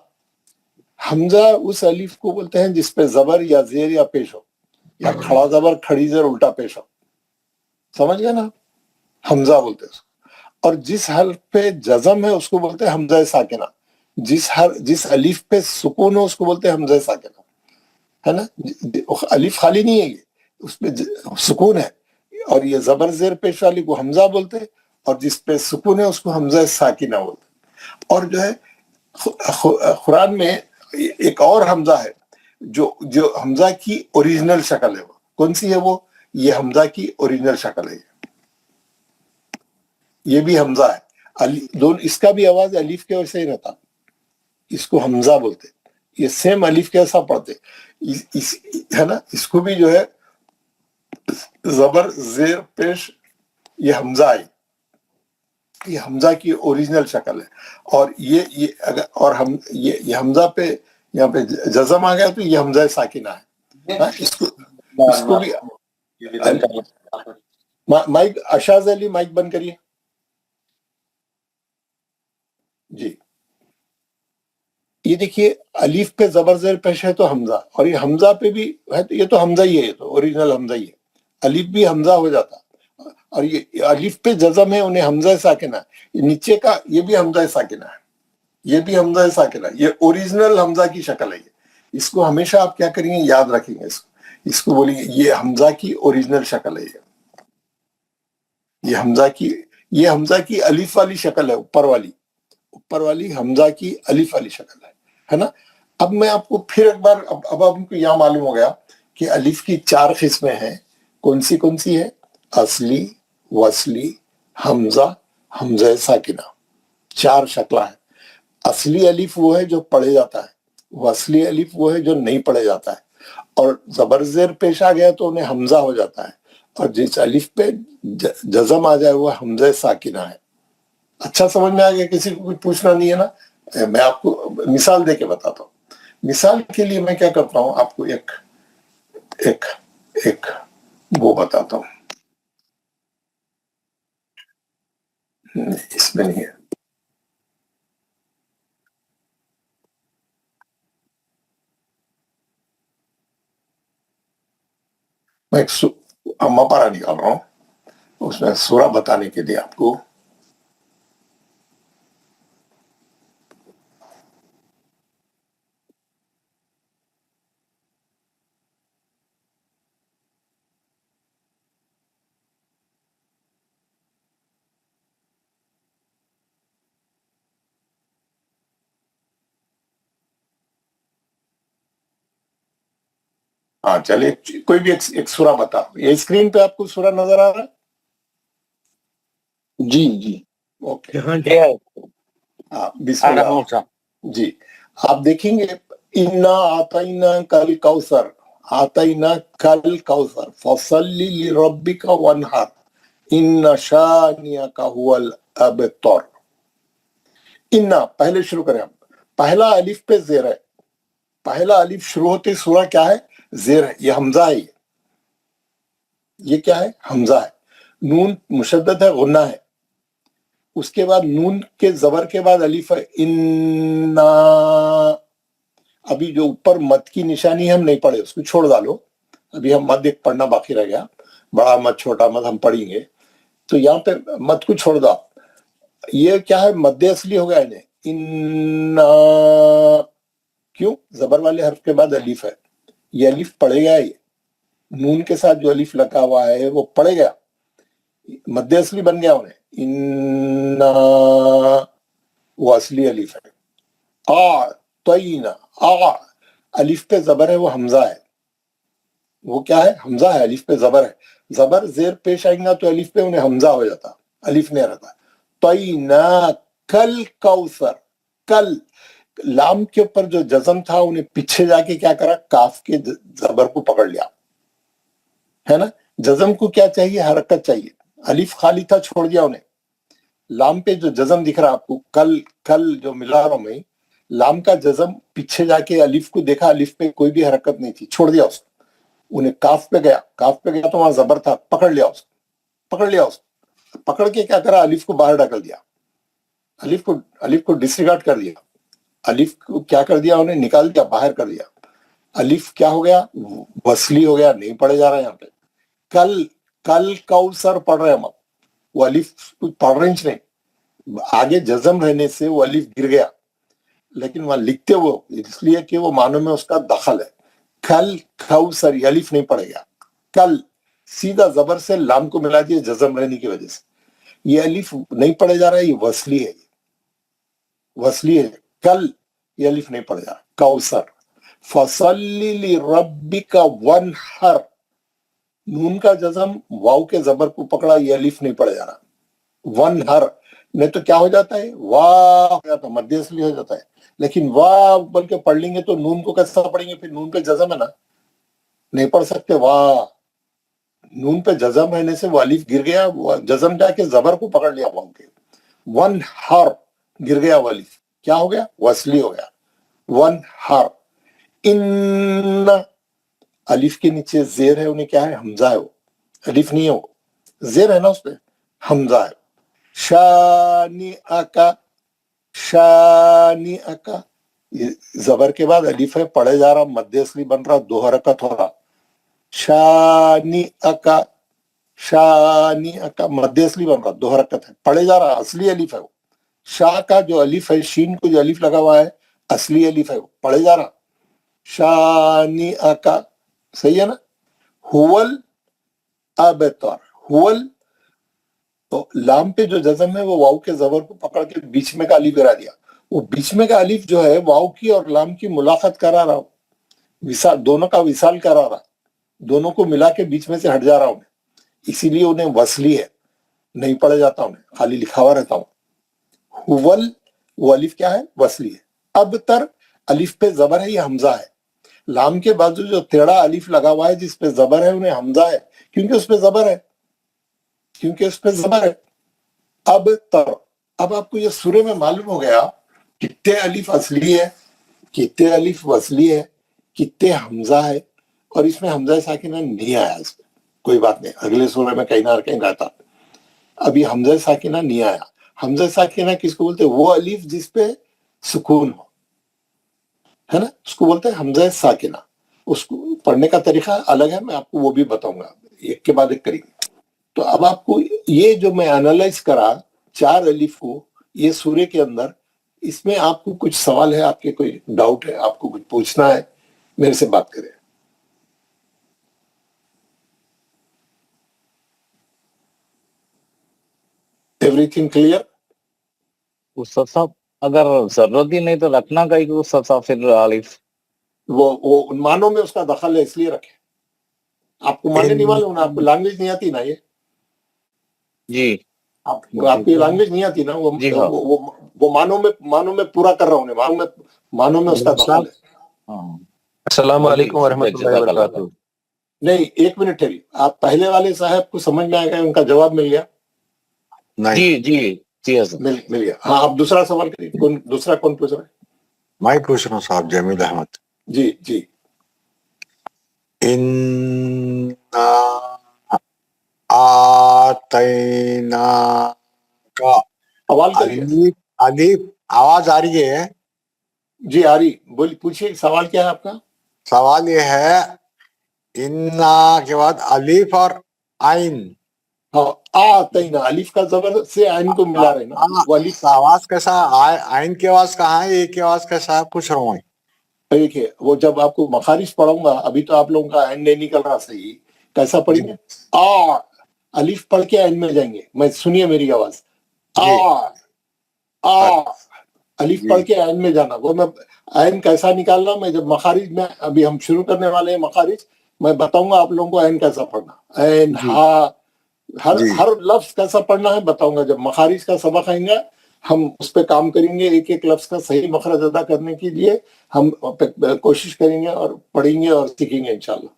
[SPEAKER 1] حمزہ اس الف کو بولتے ہیں جس پہ زبر یا زیر یا پیش ہو، یا کھڑا زبر کھڑی زیر الٹا پیش ہو، سمجھ گئے نا، حمزہ بولتے ہیں اس کو. اور جس حرف پہ جزم ہے اس کو بولتے ہیں حمزہ ساکنہ، جس الف پہ سکون ہے اس کو بولتے ہیں حمزہ ساکنہ، ہے نا. الف خالی نہیں ہے، یہ اس پہ سکون ہے، اور یہ زبر زیر پیش والی کو حمزہ بولتے ہیں، اور جس پہ سکون ہے اس کو حمزہ ساکنہ بولتے ہیں. اور جو ہے قرآن میں ایک اور حمزہ ہے جو حمزہ کی اوریجنل شکل ہے. وہ کون سی ہے؟ وہ یہ حمزہ کی اوریجنل شکل ہے، یہ بھی حمزہ ہے. اس کا بھی آواز الف کے ویسے ہی رہتا، اس کو حمزہ بولتے، یہ سیم الف کیسا پڑھتے، ہے نا. اس کو بھی جو ہے زبر زیر پیش، یہ حمزہ ہے، یہ حمزہ کی اوریجنل شکل ہے. اور یہ حمزہ پہ یہاں پہ جزم آ گیا تو یہ حمزہ ساکنہ ہے. اس کو بھی مائک، اشاز علی مائک بند کریے جی. یہ دیکھیے الف پہ زبر زیر پیش ہے تو حمزہ، اور یہ حمزہ پہ بھی ہے تو یہ تو حمزہ ہی ہے، یہ تو اوریجنل حمزہ ہی ہے. الف بھی حمزہ ہو جاتا، اور یہ الف پہ جزم ہے انہیں حمزہ ساکنہ، نیچے کا یہ بھی حمزہ ساکنہ ہے، یہ بھی حمزہ ساکنہ، یہ اوریجنل حمزہ کی شکل ہے. اس کو ہمیشہ آپ کیا کریں گے، یاد رکھیں گے، اس کو بولیں گے یہ حمزہ کی اوریجنل شکل ہے. یہ حمزہ کی الف والی شکل ہے، اوپر والی حمزہ کی الف والی شکل ہے نا. اب میں آپ کو پھر ایک بار، اب آپ کو یہاں معلوم ہو گیا کہ الف کی 4 قسمیں ہیں. کون سی ہے؟ اصلی، وصلی، حمزہ ساکنہ، 4 شکلیں ہیں. اصلی الف وہ ہے جو پڑھے جاتا ہے، وصلی الف وہ ہے جو نہیں پڑھے جاتا ہے، اور زبر زیر پیش آ گیا تو انہیں حمزہ ہو جاتا ہے، اور جس الف پہ جزم آ جائے وہ حمزہ ساکنہ ہے. اچھا سمجھ میں آ گیا؟ کسی کو کچھ پوچھنا نہیں ہے نا؟ میں آپ کو مثال دے کے بتاتا ہوں. مثال کے لیے میں کیا کرتا ہوں، آپ کو ایک ایک ایک وہ بتاتا ہوں. اس میں نہیں ہے. میں ایک اما پارا نکال رہا ہوں، اس میں سورہ بتانے کے لیے آپ کو. ہاں چلیے، کوئی بھی ایک سورہ بتا. یہ اسکرین پہ آپ کو سورہ نظر آ رہا ہے؟
[SPEAKER 3] جی جی.
[SPEAKER 1] اوکے، بسم اللہ. جی آپ دیکھیں گے، انا آتینا کل کوثر، آتینا کل کوثر فصلی لربک وانحر ان شانئک هو الابتر. انا پہلے شروع کریں ہم. پہلا الف پہ زیر ہے. پہلا الف شروع ہوتے سورہ کیا ہے؟ زیر ہے. یہ حمزہ ہے. یہ کیا ہے؟ حمزہ ہے. نون مشدد ہے، غنہ ہے. اس کے بعد نون کے زبر کے بعد الف ہے. انا، ابھی جو اوپر مد کی نشانی ہے ہم نہیں پڑھے، اس کو چھوڑ ڈالو. ابھی ہم مد ایک پڑھنا باقی رہ گیا، بڑا مد چھوٹا مد ہم پڑھیں گے. تو یہاں پہ مد کو چھوڑ دو. یہ کیا ہے؟ مد اصلی ہو گیا انہیں. انا، کیوں؟ زبر والے حرف کے بعد الف ہے. یہ الف پڑھے گا. یہ نون کے ساتھ جو الف لگا ہوا ہے وہ پڑھے گا، مد اصلی بن گیا انہیں. انا، وہ اصلی الف ہے. الف پہ زبر ہے، وہ حمزہ ہے. وہ کیا ہے؟ حمزہ ہے. الف پہ زبر ہے. زبر زیر پیش آئیں گا تو الف پہ انہیں حمزہ ہو جاتا، الف نہیں رہتا. طینا کل کوثر. کل، لام کے اوپر جو جزم تھا انہیں پیچھے جا کے کیا کرا؟ کاف کے زبر کو پکڑ لیا ہے نا. جزم کو کیا چاہیے؟ حرکت چاہیے. الف خالی تھا، چھوڑ دیا انہیں. لام پہ جو جزم دکھ رہا آپ کو، کل کل جو ملا رہا ہوں میں، لام کا جزم پیچھے جا کے الف کو دیکھا، الف پہ کوئی بھی حرکت نہیں تھی، چھوڑ دیا اس کو. انہیں کاف پہ گیا. کاف پہ گیا تو وہاں زبر تھا، پکڑ لیا اس کو. پکڑ لیا اس کو. پکڑ کے کیا کرا؟ الف کو باہر ڈھکل دیا. الف کو ڈسریگارڈ کر دیا. الف کو کیا کر دیا؟ انہیں نکال دیا، باہر کر دیا. الف کیا ہو گیا؟ وصلی ہو گیا، نہیں پڑھے جا رہا ہے یہاں پہ. کل کل کوثر پڑھ رہے ہم. اب وہ الف پڑھ رہے نہیں، آگے جزم رہنے سے وہ الف گر گیا، لیکن وہاں لکھتے وہ اس لیے کہ وہ معنوں میں اس کا دخل ہے. کل کوثر، یہ الف نہیں پڑے گا. کل سیدھا زبر سے لام کو ملا دیا جزم رہنے کی وجہ سے. یہ الف نہیں پڑھے جا رہا ہے، یہ وصلی ہے. وصلی ہے. کل، یہ الف نہیں پڑھے جا رہا. کوثر فصلی لربک وانحر. نون کا جزم واو کے زبر کو پکڑا، یہ الف نہیں پڑھے جا رہا. وانحر نہیں تو کیا ہو جاتا ہے؟ واہ ہو جاتا، مد اصلی ہو جاتا ہے. لیکن واہ بول کے پڑھ لیں گے تو نون کو کیسا پڑھیں گے؟ پھر نون پہ جزم ہے نا، نہیں پڑھ سکتے. واہ، نون پہ جزم رہنے سے وہ الف گر گیا، جزم جا کے زبر کو پکڑ لیا واو کے. وانحر، گر گیا وہ الف، کیا ہو گیا؟ وصلی ہو گیا. وانحر. ان، الف کے نیچے زیر ہے، انہیں کیا ہے؟ حمزہ ہے. وہ الف نہیں ہے، وہ زیر ہے نا اس پہ، حمزہ ہے. شانئک، شانئک، یہ زبر کے بعد الف ہے، پڑھے جا رہا، مد اصلی بن رہا، دو حرکت ہو رہا. شانئک، شانئک، مد اصلی بن رہا، دو حرکت ہے، پڑھے جا رہا، اصلی الف ہے وہ. شا کا جو الف ہے، شین کو جو الف لگا ہوا ہے، اصلی الف ہے، وہ پڑھے جا رہا. شانئک، صحیح ہے نا. ہول ابتر. ہول، تو لام پہ جو جزم ہے وہ واو کے زبر کو پکڑ کے بیچ میں کا الف گرا دیا. وہ بیچ میں کا الف جو ہے واو کی اور لام کی ملاقات کرا رہا، وصال، دونوں کا وصال کرا رہا، دونوں کو ملا کے بیچ میں سے ہٹ جا رہا ہوں. اسی لیے انہیں وصلی ہے، نہیں پڑھے جاتا ہوں، خالی لکھا ہوا رہتا ہوں. ہول، وہ الف کیا ہے؟ وصلی ہے. اب تر، الف پہ زبر ہے، یہ حمزہ ہے. لام کے بازو جو ٹیڑھا الف لگا ہوا ہے جس پہ زبر ہے انہیں حمزہ ہے، کیونکہ اس پہ زبر ہے، کیونکہ اس پہ زبر ہے۔ اب آپ کو یہ سورے میں معلوم ہو گیا کتنے الف اصلی ہے، کتنے الف وصلی ہے، کتنے حمزہ ہے، اور اس میں حمزہ ساکنہ نہیں آیا، اس میں کوئی بات نہیں، اگلے سورے میں کہیں نہ کہیں رہتا۔ ابھی حمزہ ساکنہ نہیں آیا۔ حمزہ ساکنہ کس کو بولتے ہیں؟ وہ الف جس پہ سکون ہو، ہے نا، اس کو بولتے ہیں حمزہ ساکنہ۔ اس کو پڑھنے کا طریقہ الگ ہے، میں آپ کو وہ بھی بتاؤں گا، ایک کے بعد ایک کریں گے۔ تو اب آپ کو یہ جو میں انالائز کرا 4 الف کو یہ سورے کے اندر، اس میں آپ کو کچھ سوال ہے، آپ کے کوئی ڈاؤٹ ہے، آپ کو کچھ پوچھنا ہے، میرے سے بات کریں۔ Every thing clear?
[SPEAKER 2] استاد صاحب اگر ضرورت ہی نہیں تو رکھنا کا ہی استاد صاحب پھر الف؟
[SPEAKER 1] وہ معنوں میں اس کا دخل ہے، اس لیے رکھے۔ آپ کو معنی نہیں معلوم نا، آپ کو لینگویج نہیں آتی نا، یہ
[SPEAKER 2] جی
[SPEAKER 1] آپ کی لینگویج نہیں آتی نا،
[SPEAKER 2] جی ہاں
[SPEAKER 1] وہ معنوں میں پورا کر رہا ہوں، معنوں میں اس کا دخل ہے۔
[SPEAKER 2] ہاں۔
[SPEAKER 4] السلام علیکم ورحمۃ اللہ وبرکاتہ۔
[SPEAKER 1] نہیں، ایک منٹ ٹھہری، آپ پہلے والے صاحب کو سمجھ میں آ گیا، ان کا جواب مل گیا؟
[SPEAKER 2] جی جی جی حضرت
[SPEAKER 1] مل گیا۔ ہاں، آپ دوسرا سوال کریے، دوسرا کون پوچھ رہا ہے؟
[SPEAKER 3] میں پوچھ رہا ہوں صاحب، جمیل احمد۔
[SPEAKER 1] جی جی،
[SPEAKER 3] اِنَّا آتَيْنَا کا
[SPEAKER 1] سوال کریے۔
[SPEAKER 3] الف آواز آ رہی ہے؟
[SPEAKER 1] جی آ رہی، بولی، پوچھیے، سوال کیا ہے آپ کا؟
[SPEAKER 3] سوال یہ ہے اِنَّا کے بعد الف اور عین،
[SPEAKER 1] ہاں، آتینا، الف کا زبر سے عین کو ملا رہے نا، وہ الف
[SPEAKER 3] آواز کیسا؟ عین کی آواز کہاں ہے؟ ایک کی آواز کیسا ہے پوچھ رہا ہوں میں۔
[SPEAKER 1] دیکھیے، وہ جب آپ کو مخارج پڑھوں گا، ابھی تو آپ لوگوں کا عین نہیں نکل رہا صحیح، کیسا پڑھیں گے؟ آ، الف پڑھ کے عین میں جائیں گے، میں سنیے میری آواز، آ، الف پڑھ کے عین میں جانا، وہ میں عین کیسا نکالنا، میں جب مخارج میں، ابھی ہم شروع کرنے والے ہیں مخارج، میں بتاؤں گا آپ لوگوں کو عین کیسا پڑھنا، عین، ہا، ہر لفظ کیسا پڑھنا ہے بتاؤں گا۔ جب مخارج کا سبق آئیں گا ہم اس پہ کام کریں گے، ایک ایک لفظ کا صحیح مخرج ادا کرنے کے لیے ہم کوشش کریں گے اور پڑھیں گے اور سیکھیں گے انشاءاللہ۔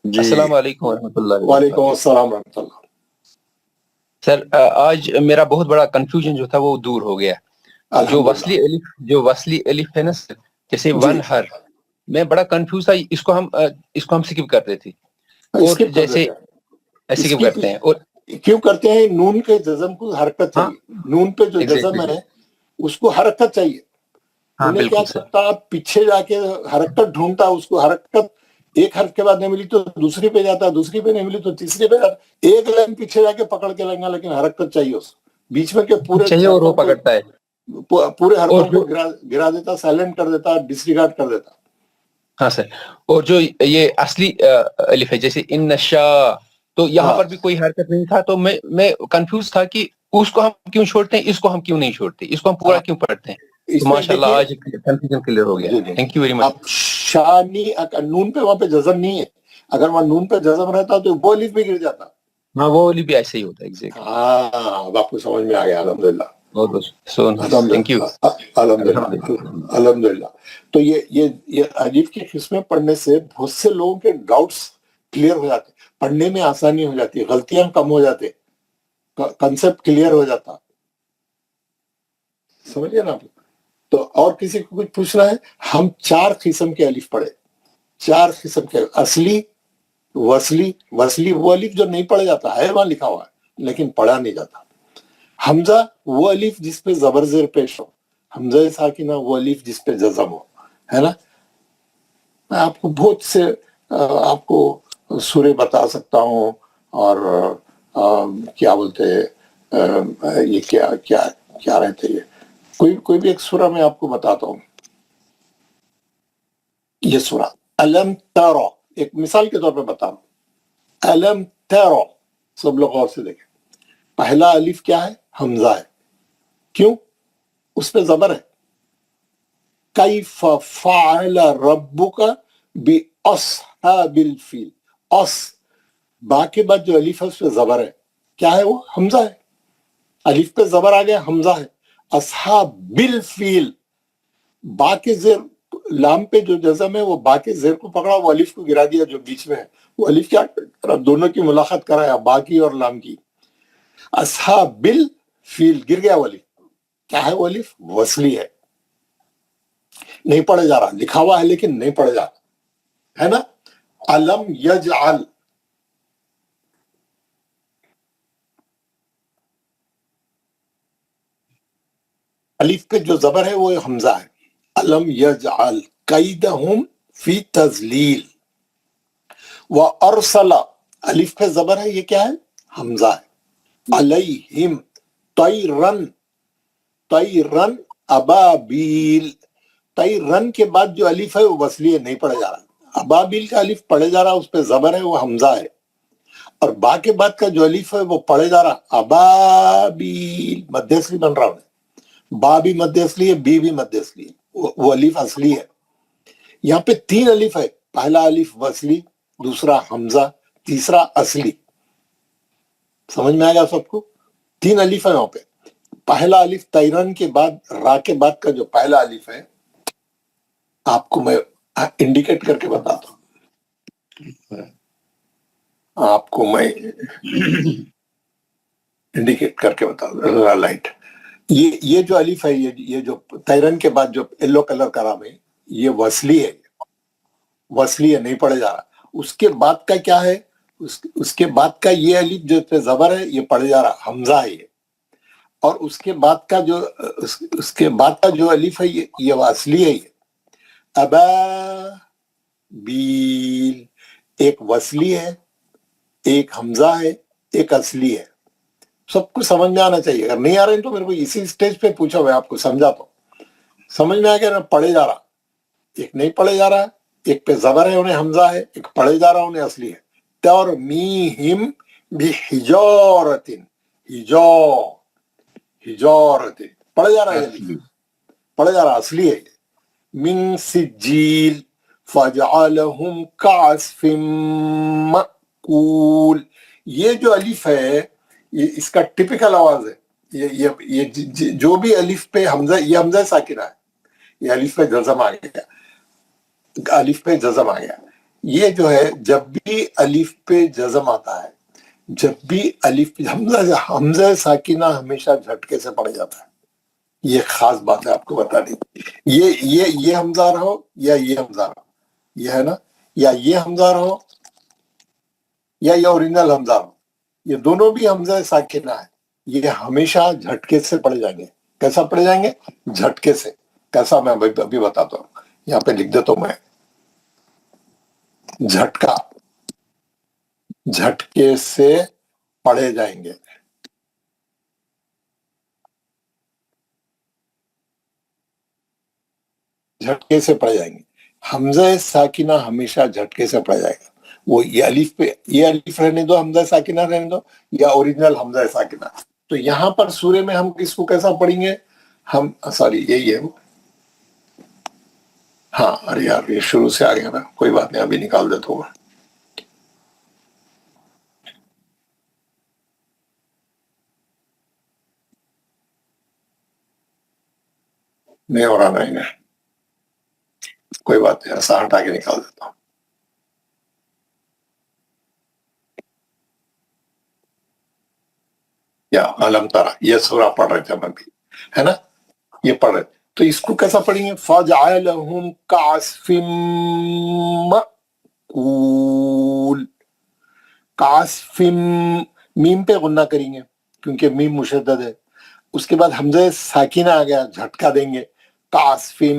[SPEAKER 4] السلام علیکم ورحمۃ اللہ
[SPEAKER 1] وعلیکم السلام ورحمۃ اللہ۔
[SPEAKER 4] سر آج میرا بہت بڑا کنفیوژن جو تھا وہ دور ہو گیا۔ جو وصلی الف ہے نا سر، جیسے ون ہر، میں بڑا کنفیوز تھا، اس کو ہم سکپ کرتے تھے، اور جیسے سکپ کرتے ہیں، اور
[SPEAKER 1] کیوں کرتے ہیں؟ نون کے جزم کو حرکت چاہیے، نون پہ جو جزم ہے اس کو حرکت چاہیے۔ انہیں کیا کرتا، پیچھے جا کے حرکت ڈھونڈتا، اس کو حرکت ایک حرف کے بعد نہیں ملی تو دوسری پہ جاتا، دوسری پہ نہیں ملی تو تیسری پہ جاتا، ایک لائن پیچھے جا کے پکڑ کے لیں گا، لیکن حرکت چاہیے اس بیچ میں، کہ
[SPEAKER 4] چاہیے اور وہ پکڑتا ہے،
[SPEAKER 1] پورے حرفوں کو گرا دیتا، سائلنٹ کر دیتا، ڈسریگارڈ کر دیتا۔
[SPEAKER 4] ہاں سر، اور جو یہ اصلی الف ہے جیسے ان نشا، تو یہاں پر بھی کوئی حرکت نہیں تھا، تو میں کنفیوز تھا کہ اس کو ہم کیوں چھوڑتے ہیں، اس کو ہم کیوں نہیں چھوڑتے، اس کو ہم پورا کیوں پڑھتے ہیں۔ تو ماشاءاللہ آج کنفیوژن کلیئر ہو گیا، تھینک یو ویری مچ۔
[SPEAKER 1] اب شانی، نون پہ وہاں پہ جزم نہیں ہے، اگر وہاں نون پہ جزم رہتا تو وہ الف بھی گر جاتا۔
[SPEAKER 4] ہاں، وہ والی بھی ایسے ہی ہوتا ہے ایگزیکٹلی۔
[SPEAKER 1] ہاں، اب آپ کو سمجھ میں آ گیا، الحمدللہ،
[SPEAKER 4] بہت بہت تھینک یو،
[SPEAKER 1] الحمدللہ۔ تو یہ الف کی قسمیں پڑھنے سے بہت سے لوگوں کے ڈاؤٹس کلیئر ہو جاتے، پڑھنے میں آسانی ہو جاتی، غلطیاں کم ہو جاتے، کنسپٹ کلیئر ہو جاتا، سمجھے نا آپ؟ تو اور کسی کو کچھ پوچھنا ہے؟ ہم 4 قسم کے الف پڑھے، 4 قسم کے، اصلی، وصلی وہ الف جو نہیں پڑھا جاتا ہے، وہاں لکھا ہوا ہے لیکن پڑھا نہیں جاتا۔ حمزہ وہ الف جس پہ زبر زیر پیش ہو، حمزہ ساکنہ وہ الف جس پہ جزم ہو، ہے نا۔ میں آپ کو بہت سے آپ کو سورے بتا سکتا ہوں، اور کیا بولتے یہ کیا رہتے، یہ کوئی بھی ایک سورہ میں آپ کو بتاتا ہوں۔ یہ سورہ الم ترو، ایک مثال کے طور پہ بتا رہا ہوں، الم ترو، سب لوگ غور سے دیکھیں، پہلا الف کیا ہے؟ حمزہ ہے، کیوں؟ اس پہ زبر ہے، کیف فعل ربک باصحاب الفیل، اس، با کے بعد جو الف ہے اس پہ زبر ہے، کیا ہے وہ؟ حمزہ ہے، الف پہ زبر آ گیا، حمزہ ہے۔ اصحاب بالفیل، با کے زیر لام پہ جو جزم ہے وہ با کے زیر کو پکڑا, وہ الف کو گرا دیا جو بیچ میں ہے. وہ الف کیا کرا, دونوں کی ملاقات کرایا, با کی اور لام کی. اصحابل فیل گر گیا وہ الف. کیا ہے وہ الف؟ وصلی ہے, نہیں پڑھا جا رہا, لکھا ہوا ہے لیکن نہیں پڑھا جا رہا ہے نا. علم یجعل, الف پہ جو زبر ہے وہ حمزہ ہے. علم یجعل کیدہم فی تذلیل. وارسل, الف پہ زبر ہے, یہ کیا ہے؟ حمزہ ہے. علیہم طیرن, طیرن ابابیل. طیرن کے بعد جو الف ہے وہ وصلی ہے, نہیں پڑھا جا رہا. ابابیل کا الف پڑھے جا رہا, اس پہ زبر ہے, وہ حمزہ ہے. اور با کے بعد کا جو الف ہے وہ پڑھے جا رہا ابابیل, مد اصلی بن رہا ہے. با بھی مد اصلی ہے, بی بھی مد اصلی ہے, وہ الف اصلی ہے. یہاں پہ 3 الف ہے, پہلا الف وصلی, دوسرا حمزہ, تیسرا اصلی. سمجھ میں آ گیا سب کو؟ 3 الف ہے وہاں پہ. پہلا الف تیرن کے بعد را کے بعد کا جو پہلا الف ہے, آپ کو میں انڈیکیٹ کر کے بتاتا ہوں, آپ کو میں انڈیکیٹ کر کے بتا دوں, لائٹ. یہ جو الف ہے, یہ جو تیرن کے بعد جو یلو کلر کا رام ہے, یہ وصلی ہے, وصلی ہے, نہیں پڑھے جا رہا. اس کے بعد کا کیا ہے؟ اس کے بعد کا یہ الف جو پہ زبر ہے, یہ پڑھے جا رہا, حمزہ ہے یہ. اور اس کے بعد کا جو الف ہے, یہ وصلی ہے. یہ ابا بیل, ایک وصلی ہے, ایک حمزہ ہے, ایک اصلی ہے. سب کو سمجھ میں آنا چاہیے. اگر نہیں آ رہے ہیں تو میرے کو اسی سٹیج پہ پوچھا, میں آپ کو سمجھاتا ہوں. سمجھ میں آ گیا نا؟ پڑھے جا رہا, ایک نہیں پڑھے جا رہا, ایک پہ زبر ہے انہیں حمزہ ہے, ایک پڑھے جا رہا انہیں اصلی ہے. ترمیہم بحجارۃ, حجارۃ پڑھے جا رہا ہے, پڑھے جا رہا, اصلی ہے. من سجیل فجعلہم کعصف مأکول. یہ جو الف ہے, یہ اس کا ٹپیکل آواز ہے. یہ جو بھی الف پہ حمزہ, یہ حمزہ ساکنہ ہے, یہ الف پہ جزم آ گیا, الف پہ جزم آ گیا. یہ جو ہے جب بھی الف پہ جزم آتا ہے, جب بھی الف پہ حمزہ ساکنہ ہمیشہ جھٹکے سے پڑھا جاتا ہے. یہ خاص بات ہے, آپ کو بتا دیں. یہ حمزہ رہو یا یہ حمزہ رہو, یہ ہے نا, یا یہ حمزہ رہو یا یہ اوریجنل حمزہ رہو, یہ دونوں بھی حمزہ ساکنہ ہے. یہ ہمیشہ جھٹکے سے پڑھے جائیں گے. کیسا پڑھے جائیں گے؟ جھٹکے سے. کیسا, میں ابھی بتاتا ہوں, یہاں پہ لکھ دیتا ہوں میں. جھٹکا, جھٹکے سے پڑھے جائیں گے. جھٹکے سے پڑھے جائیں گے. حمزہ ساکنہ ہمیشہ جھٹکے سے پڑھا جائے گا. وہ یہ الف پہ, یہ الف رہنے دو, حمزہ ساکنہ رہنے دو, یا اوریجنل حمزہ ساکنہ. تو یہاں پر سورے میں ہم کس کو کیسا پڑھیں گے؟ ہم سوری, یہی ہے. ہاں, ارے یار یہ شروع سے آ گیا نا, کوئی بات نہیں, ابھی نکال دیتا ہوں. نہیں ہو رہا, نہیں, کوئی بات نہیں, ایسا ہٹا کے نکال دیتا ہوں. یا علم ترا, یہ سورہ پڑھ رہے تھے ہم ابھی, ہے نا, یہ پڑھ رہے. تو اس کو کیسا پڑھیں گے؟ فَجْعَلَهُمْ كَعَصْفٍ مَأْکُولٍ. کَعَصْفٍ, میم پہ غنہ کریں گے کیونکہ میم مشدد ہے. اس کے بعد حمزہ ساکنہ آ گیا, جھٹکا دیں گے. کَعَصْفٍ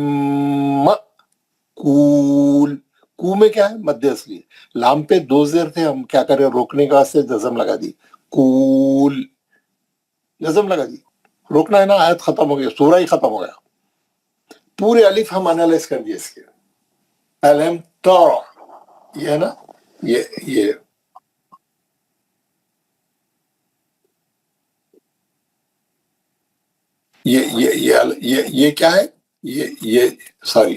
[SPEAKER 1] مَأْکُول. کو میں کیا ہے؟ مد اصلی. لام پہ 2 زیر تھے, ہم کیا کریں, روکنے کے واسطے جزم لگا دی. کول, جزم لگا دی. روکنا ہے نا, آیت ختم ہو گیا, سورہ ہی ختم ہو گیا. پورے الف ہم انالائز کر دیے اس کے. علم ترا, یہ ہے نا, یہ کیا ہے؟ یہ سوری,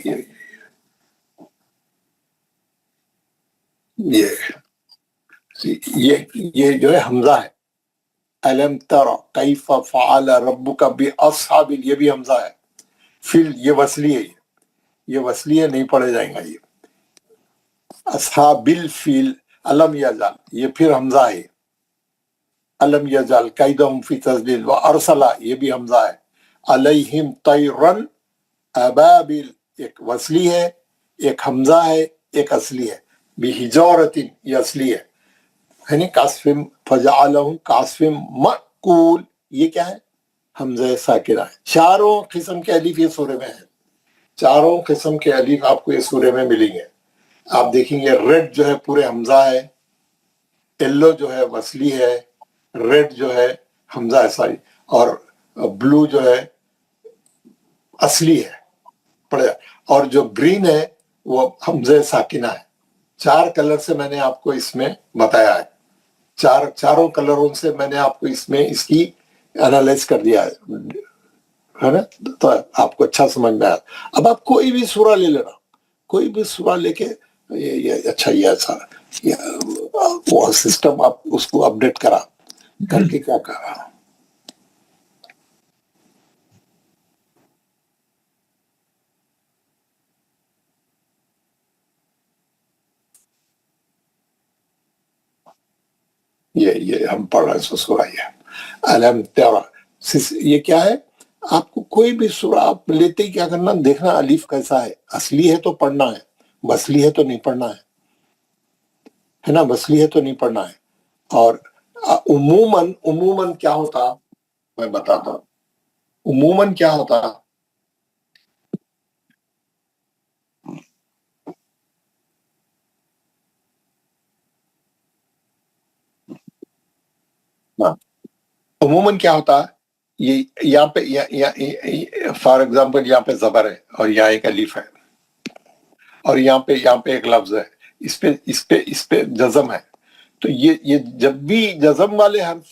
[SPEAKER 1] یہ جو ہے حمزہ ہے. علم ترا کیف فعل ربک باصحاب, یہ بھی حمزہ ہے. فی, یہ وصلی ہے. یہ وصلی ہے, نہیں پڑھے جائیں گا یہ. اصحابل فیل علم یجعل, یہ پھر حمزہ ہے. علم یجعل کیدہم فی تضلیل, و ارسلہ یہ بھی حمزہ ہے. علیہم طیرن ابابل, ایک وصلی ہے, ایک حمزہ ہے, ایک اصلی ہے. بحجارۃ یہ اصلی ہے, یعنی کاسفم فجعلہم کاسفم مأکول, یہ کیا ہے؟ حمزہ ساکنہ ہے. چاروں قسم کے الف یہ سورے میں ہیں, چاروں قسم کے الف آپ کو اس سورے میں ملیں گے. آپ دیکھیں گے ریڈ جو ہے پورے حمزہ ہے, یلو جو ہے وصلی ہے, ریڈ جو ہے حمزہ ہے ساری, اور بلو جو ہے اصلی ہے پڑھے, اور جو گرین ہے وہ حمزہ ساکنہ ہے. 4 کلر سے میں نے آپ کو اس میں بتایا ہے, چاروں کلروں سے میں نے آپ کو اس میں اس کی انالائز کر دیا ہے نا, تو آپ کو اچھا سمجھ میں آیا. اب آپ کوئی بھی سورہ لے لینا, کوئی بھی سورہ لے کے یہ اچھا یہ ایسا وہ سسٹم آپ اس کو اپڈیٹ کرا کر کے کیا کرا. یہ ہم پڑھ رہے ہیں سورہ یہ علم تیرا, یہ کیا ہے؟ آپ کو کوئی بھی سورہ آپ لیتے ہی کیا کرنا, دیکھنا الف کیسا ہے. اصلی ہے تو پڑھنا ہے, وصلی ہے تو نہیں پڑھنا ہے نا, وصلی ہے تو نہیں پڑھنا ہے. اور عموماً کیا ہوتا میں بتاتا ہوں. عموماً کیا ہوتا, عموماً کیا ہوتا, یہ یہاں پہ فار ایگزامپل یہاں پہ زبر ہے اور یہاں ایک الف ہے, اور یہاں پہ ایک لفظ ہے, اس پہ جزم ہے. تو یہ جب بھی جزم والے حرف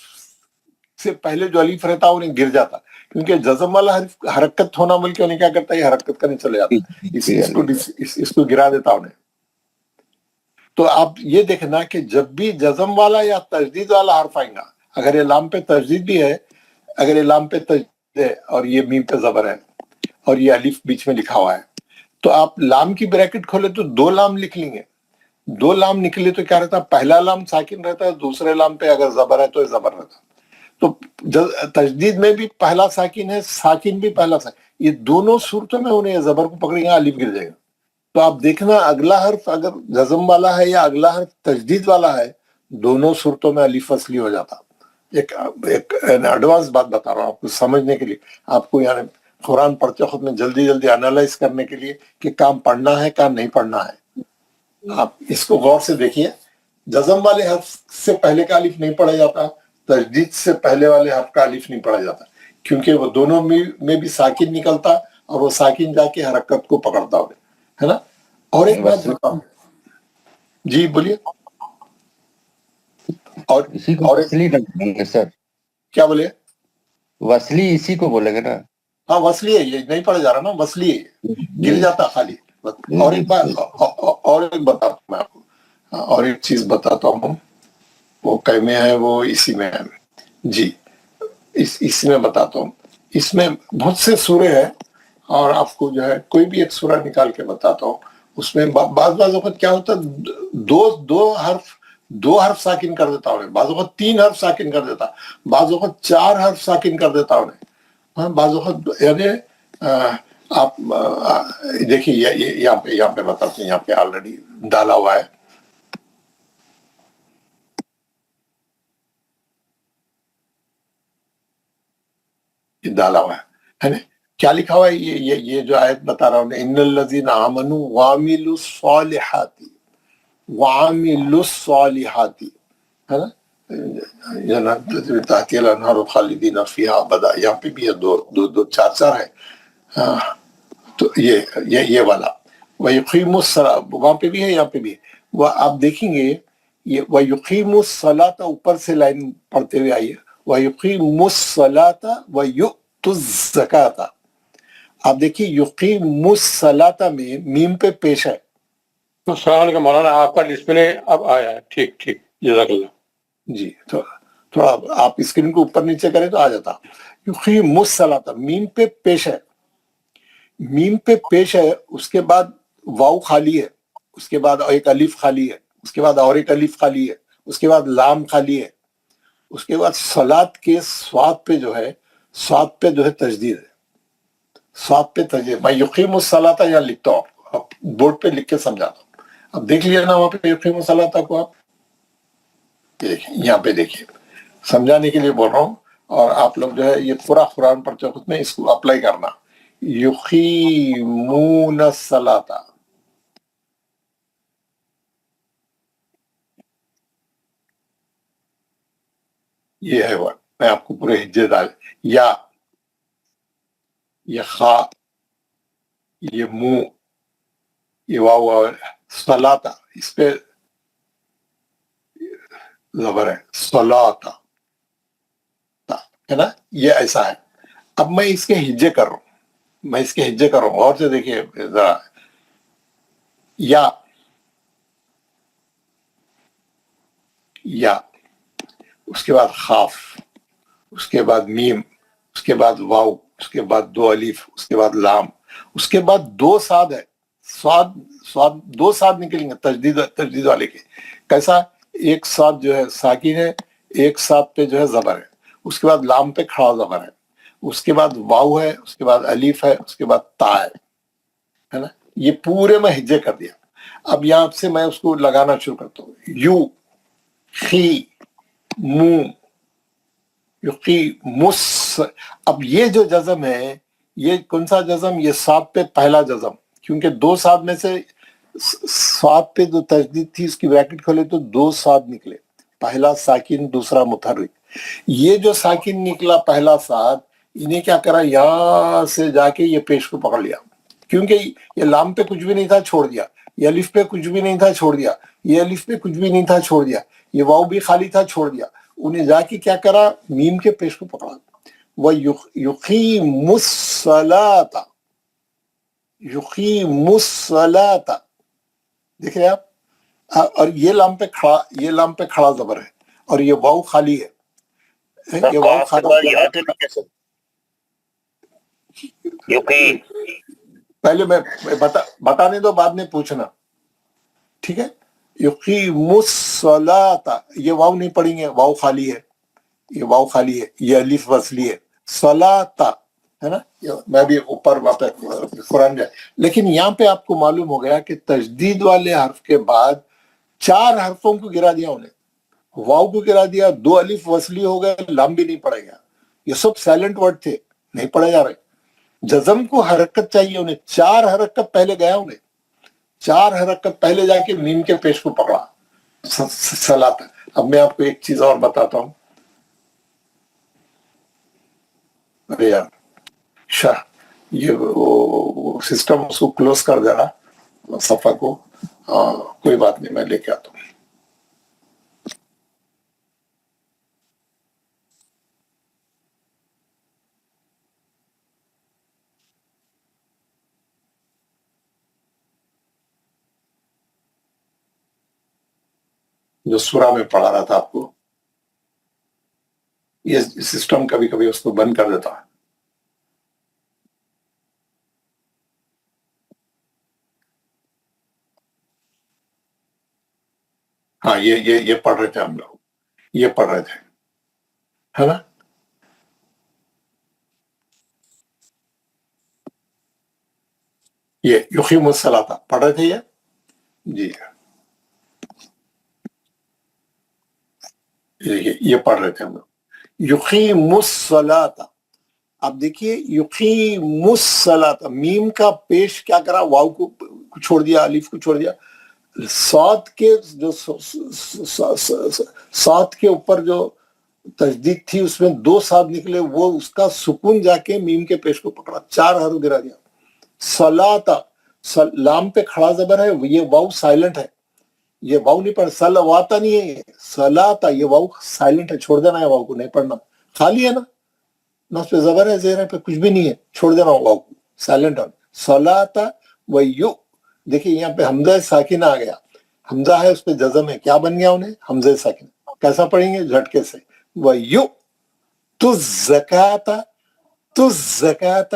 [SPEAKER 1] سے پہلے جو الف رہتا انہیں گر جاتا, کیونکہ جزم والا حرف حرکت ہونا بول کے انہیں کیا کرتا ہے, یہ حرکت کرنے چلے جاتا, اس کو گرا دیتا انہیں. تو آپ یہ دیکھنا کہ جب بھی جزم والا یا تجدید والا حرف آئیں گا, اگر یہ لام پہ تجدید بھی ہے, اگر یہ لام پہ تجدید ہے اور یہ میم پہ زبر ہے اور یہ الف بیچ میں لکھا ہوا ہے, تو آپ لام کی بریکٹ کھولے تو 2 لام لکھ لیں گے. 2 لام نکلے تو کیا رہتا, پہلا لام ساکن رہتا ہے, دوسرے لام پہ اگر زبر ہے تو یہ زبر رہتا. تو تجدید میں بھی پہلا ساکن ہے, ساکن بھی پہلا ساکن, یہ دونوں صورتوں میں انہیں زبر کو پکڑیں گا, الف گر جائے گا. تو آپ دیکھنا اگلا حرف اگر جزم والا ہے یا اگلا حرف تجدید والا ہے, دونوں صورتوں میں الف اصلی ہو جاتا. ایک ایڈوانس بات بتا رہا ہوں آپ کو سمجھنے کے لیے, آپ کو یعنی قرآن پڑھتے وقت میں جلدی انالائز کرنے کے لیے کہ کام پڑھنا ہے کام نہیں پڑھنا ہے. آپ اس کو غور سے دیکھیے, جزم والے حرف سے پہلے کا الف نہیں پڑھا جاتا, تجدید سے پہلے والے حرف کا الف نہیں پڑھا جاتا, کیونکہ وہ دونوں میں بھی ساکن نکلتا اور وہ ساکن جا کے حرکت کو پکڑتا ہے نا. اور ایک بات بتاؤں, جی بولیے. اور
[SPEAKER 5] اسی کو وصلی بولیں گے سر,
[SPEAKER 1] کیا بولے؟
[SPEAKER 5] وصلی اسی کو بولیں گے نا.
[SPEAKER 1] ہاں وصلی ہے, یہ نہیں پڑھا جا رہا نا, وصلی ہے, گر جاتا خالی. اور ایک بات بتاتا ہوں میں آپ کو, اور ایک چیز بتاتا ہوں, وہ کیمے ہے وہ اسی میں ہے جی, اس میں بتاتا ہوں. اس میں بہت سے سورے ہیں, اور آپ کو جو ہے کوئی بھی ایک سورہ نکال کے بتاتا ہوں. اس میں بعض اوقات کیا ہوتا ہے, دو حرف ساکن کر دیتا انہیں, بعض اوقات 3 حرف ساکن کر دیتا, بعض اوقات 4 حرف ساکن کر دیتا انہیں. ہاں بعض اوقات یعنی آپ دیکھیے یہاں پہ بتاتے ہیں, یہاں پہ آلریڈی ڈالا ہوا ہے. ڈالا ہوا ہے نا, کیا لکھا ہوا ہے, یہ جو آیت بتا رہا ہوں, ان الذین آمنوا وعملوا الصالحات ہے نا, تحتی الانہار خالدین فیہا ابدا. یہاں پہ بھی ہے 2 4 ہے. تو یہ والا وَيُقِيمُ الصَّلَاةَ وہاں پہ بھی ہے, یہاں پہ بھی ہے. وہ آپ دیکھیں گے یہ وَيُقِيمُ الصَّلَاةَ اوپر سے لائن پڑھتے ہوئے آئیے, وَيُقِيمُ الصَّلَاةَ وَيُؤْتُ الزَّكَاةَ. آپ دیکھیے یقیم الصلاۃ میں میم پہ پیش ہے.
[SPEAKER 6] السلام علیکم مولانا, آپ کا ڈسپلے اب آیا ہے, ٹھیک جزاک اللہ.
[SPEAKER 1] جی تھوڑا آپ اسکرین کو اوپر نیچے کریں تو آ جاتا. یقیم الصلاۃ میم پہ پیش ہے, میم پہ پیش ہے, اس کے بعد واو خالی ہے, اس کے بعد ایک الف خالی ہے, اس کے بعد اور ایک الف خالی ہے, اس کے بعد لام خالی ہے, اس کے بعد صلات کے سواد پہ جو ہے تجدید ہے, سواد پہ تجدید. میں یقیم الصلاۃ یہاں لکھتا ہوں, اب بورڈ پہ لکھ کے سمجھاتا ہوں. اب دیکھ لیا نا وہاں پہ یقیم الصلاۃ کو, آپ دیکھیں یہاں پہ دیکھیے, سمجھانے کے لیے بول رہا ہوں, اور آپ لوگ جو ہے یہ پورا قرآن پڑھتے وقت میں اس کو اپلائی کرنا. یقیمون الصلاۃ, یہ ہے ورڈ. میں آپ کو پورے ہجے ڈال, یا یہ خا, یہ منہ, یہ واو, صلاۃ اس پہ زبر ہے, صلاۃ ہے نا, یہ ایسا ہے. اب میں اس کے ہجے کر رہا ہوں, اور سے دیکھیے ذرا. یا اس کے بعد خاف, اس کے بعد میم, اس کے بعد واو, اس کے بعد دو الف, اس کے بعد لام, اس کے بعد دو ساد ہے. سواد دو ساد نکلیں گے تجدید والے کے. کیسا؟ ایک ساد جو ہے ساکن ہے, ایک ساد پہ جو ہے زبر ہے, اس کے بعد لام پہ کھڑا زبر ہے, اس کے بعد واو ہے, اس کے بعد الف ہے, اس کے بعد تا ہے نا. یہ پورے میں ہجے کر دیا. اب یہاں سے میں اس کو لگانا شروع کرتا ہوں. یو خی مو یقی مس. اب یہ جو جزم ہے, یہ کون سا جزم؟ یہ سات پہ پہلا جزم, کیونکہ دو سات میں سے سات پہ جو تجدید تھی اس کی بریکٹ کھولے تو دو سات نکلے, پہلا ساکن دوسرا متحرک. یہ جو ساکن نکلا پہلا سات, انہیں کیا کرا, یہاں سے جا کے یہ پیش کو پکڑ لیا, کیونکہ یہ لام پہ کچھ بھی نہیں تھا چھوڑ دیا, یہ الف پہ کچھ بھی نہیں تھا چھوڑ دیا, یہ الف پہ کچھ بھی نہیں تھا چھوڑ دیا, یہ واو بھی خالی تھا چھوڑ دیا. انہیں جا کے کیا کرا, میم کے پیش کو پکڑا. وَيُقِيمُ الصَّلَاةَ, یقیم الصلاۃ, دیکھ رہے آپ. اور یہ لام پہ کھڑا زبر ہے, اور یہ واو خالی ہے. یہ واو خالی, پہلے میں بتانے دو, بعد میں پوچھنا, ٹھیک ہے. یقیم الصلاۃ, یہ واو نہیں پڑھیں گے, واو خالی ہے, یہ واو خالی ہے, یہ الف وصلی ہے. صلاۃ ہے نا, میں بھی اوپر قرآن جائے. لیکن یہاں پہ آپ کو معلوم ہو گیا کہ تجدید والے حرف کے بعد چار حرفوں کو گرا دیا انہیں. واو کو گرا دیا, دو الف وصلی ہو گئے, لام بھی نہیں پڑے گا. یہ سب سائلنٹ ورڈ تھے, نہیں پڑھے جا رہے. جزم کو حرکت چاہیے انہیں, چار حرکت پہلے گیا انہیں, چار حرکت پہلے جا کے میم کے پیش کو پکڑا. صلاۃ. اب میں آپ کو ایک چیز اور بتاتا ہوں. ارے یار شاہ, یہ سسٹم اس کو کلوز کر دینا, صفحہ کو. کوئی بات نہیں, میں لے کے آتا ہوں. جو سورہ میں پڑھا رہا تھا آپ کو, یہ سسٹم کبھی کبھی اس کو بند کر دیتا ہے. ہاں, یہ پڑھ رہے تھے ہم لوگ, یہ پڑھ رہے تھے, ہے نا. یہ یقیم الصلاۃ پڑھ رہے تھے یہ, جی یہ پڑھ رہے تھے ہم لوگ. یقیم الصلاۃ. اب دیکھیے یقیم الصلاۃ, میم کا پیش کیا کرا, واو کو چھوڑ دیا, الف کو چھوڑ دیا. سات کے جو سات کے اوپر جو تجدید تھی اس میں دو سات نکلے, وہ اس کا سکون جا کے میم کے پیش کو پکڑا, چار حرف گرا دیا. صلاۃ, لام پہ کھڑا زبر ہے, یہ واو سائلنٹ ہے, یہ واو نہیں پڑھ, صلواتا نہیں ہے, صلاۃ, یہ واو سائلنٹ ہے, چھوڑ دینا ہے واو کو, نہیں پڑھنا, خالی ہے نا, نہ اس پہ زبر ہے, زیر پہ کچھ بھی نہیں ہے, چھوڑ دینا واو کو, سائلنٹ ہے. صلاۃ ویو, دیکھیے یہاں پہ حمزہ ساکن آ گیا, حمزہ ہے اس پہ جزم ہے, کیا بن گیا انہیں, حمزہ ساکن. کیسا پڑھیں گے, جھٹکے سے. ویو تو زکاۃ, تو زکاۃ,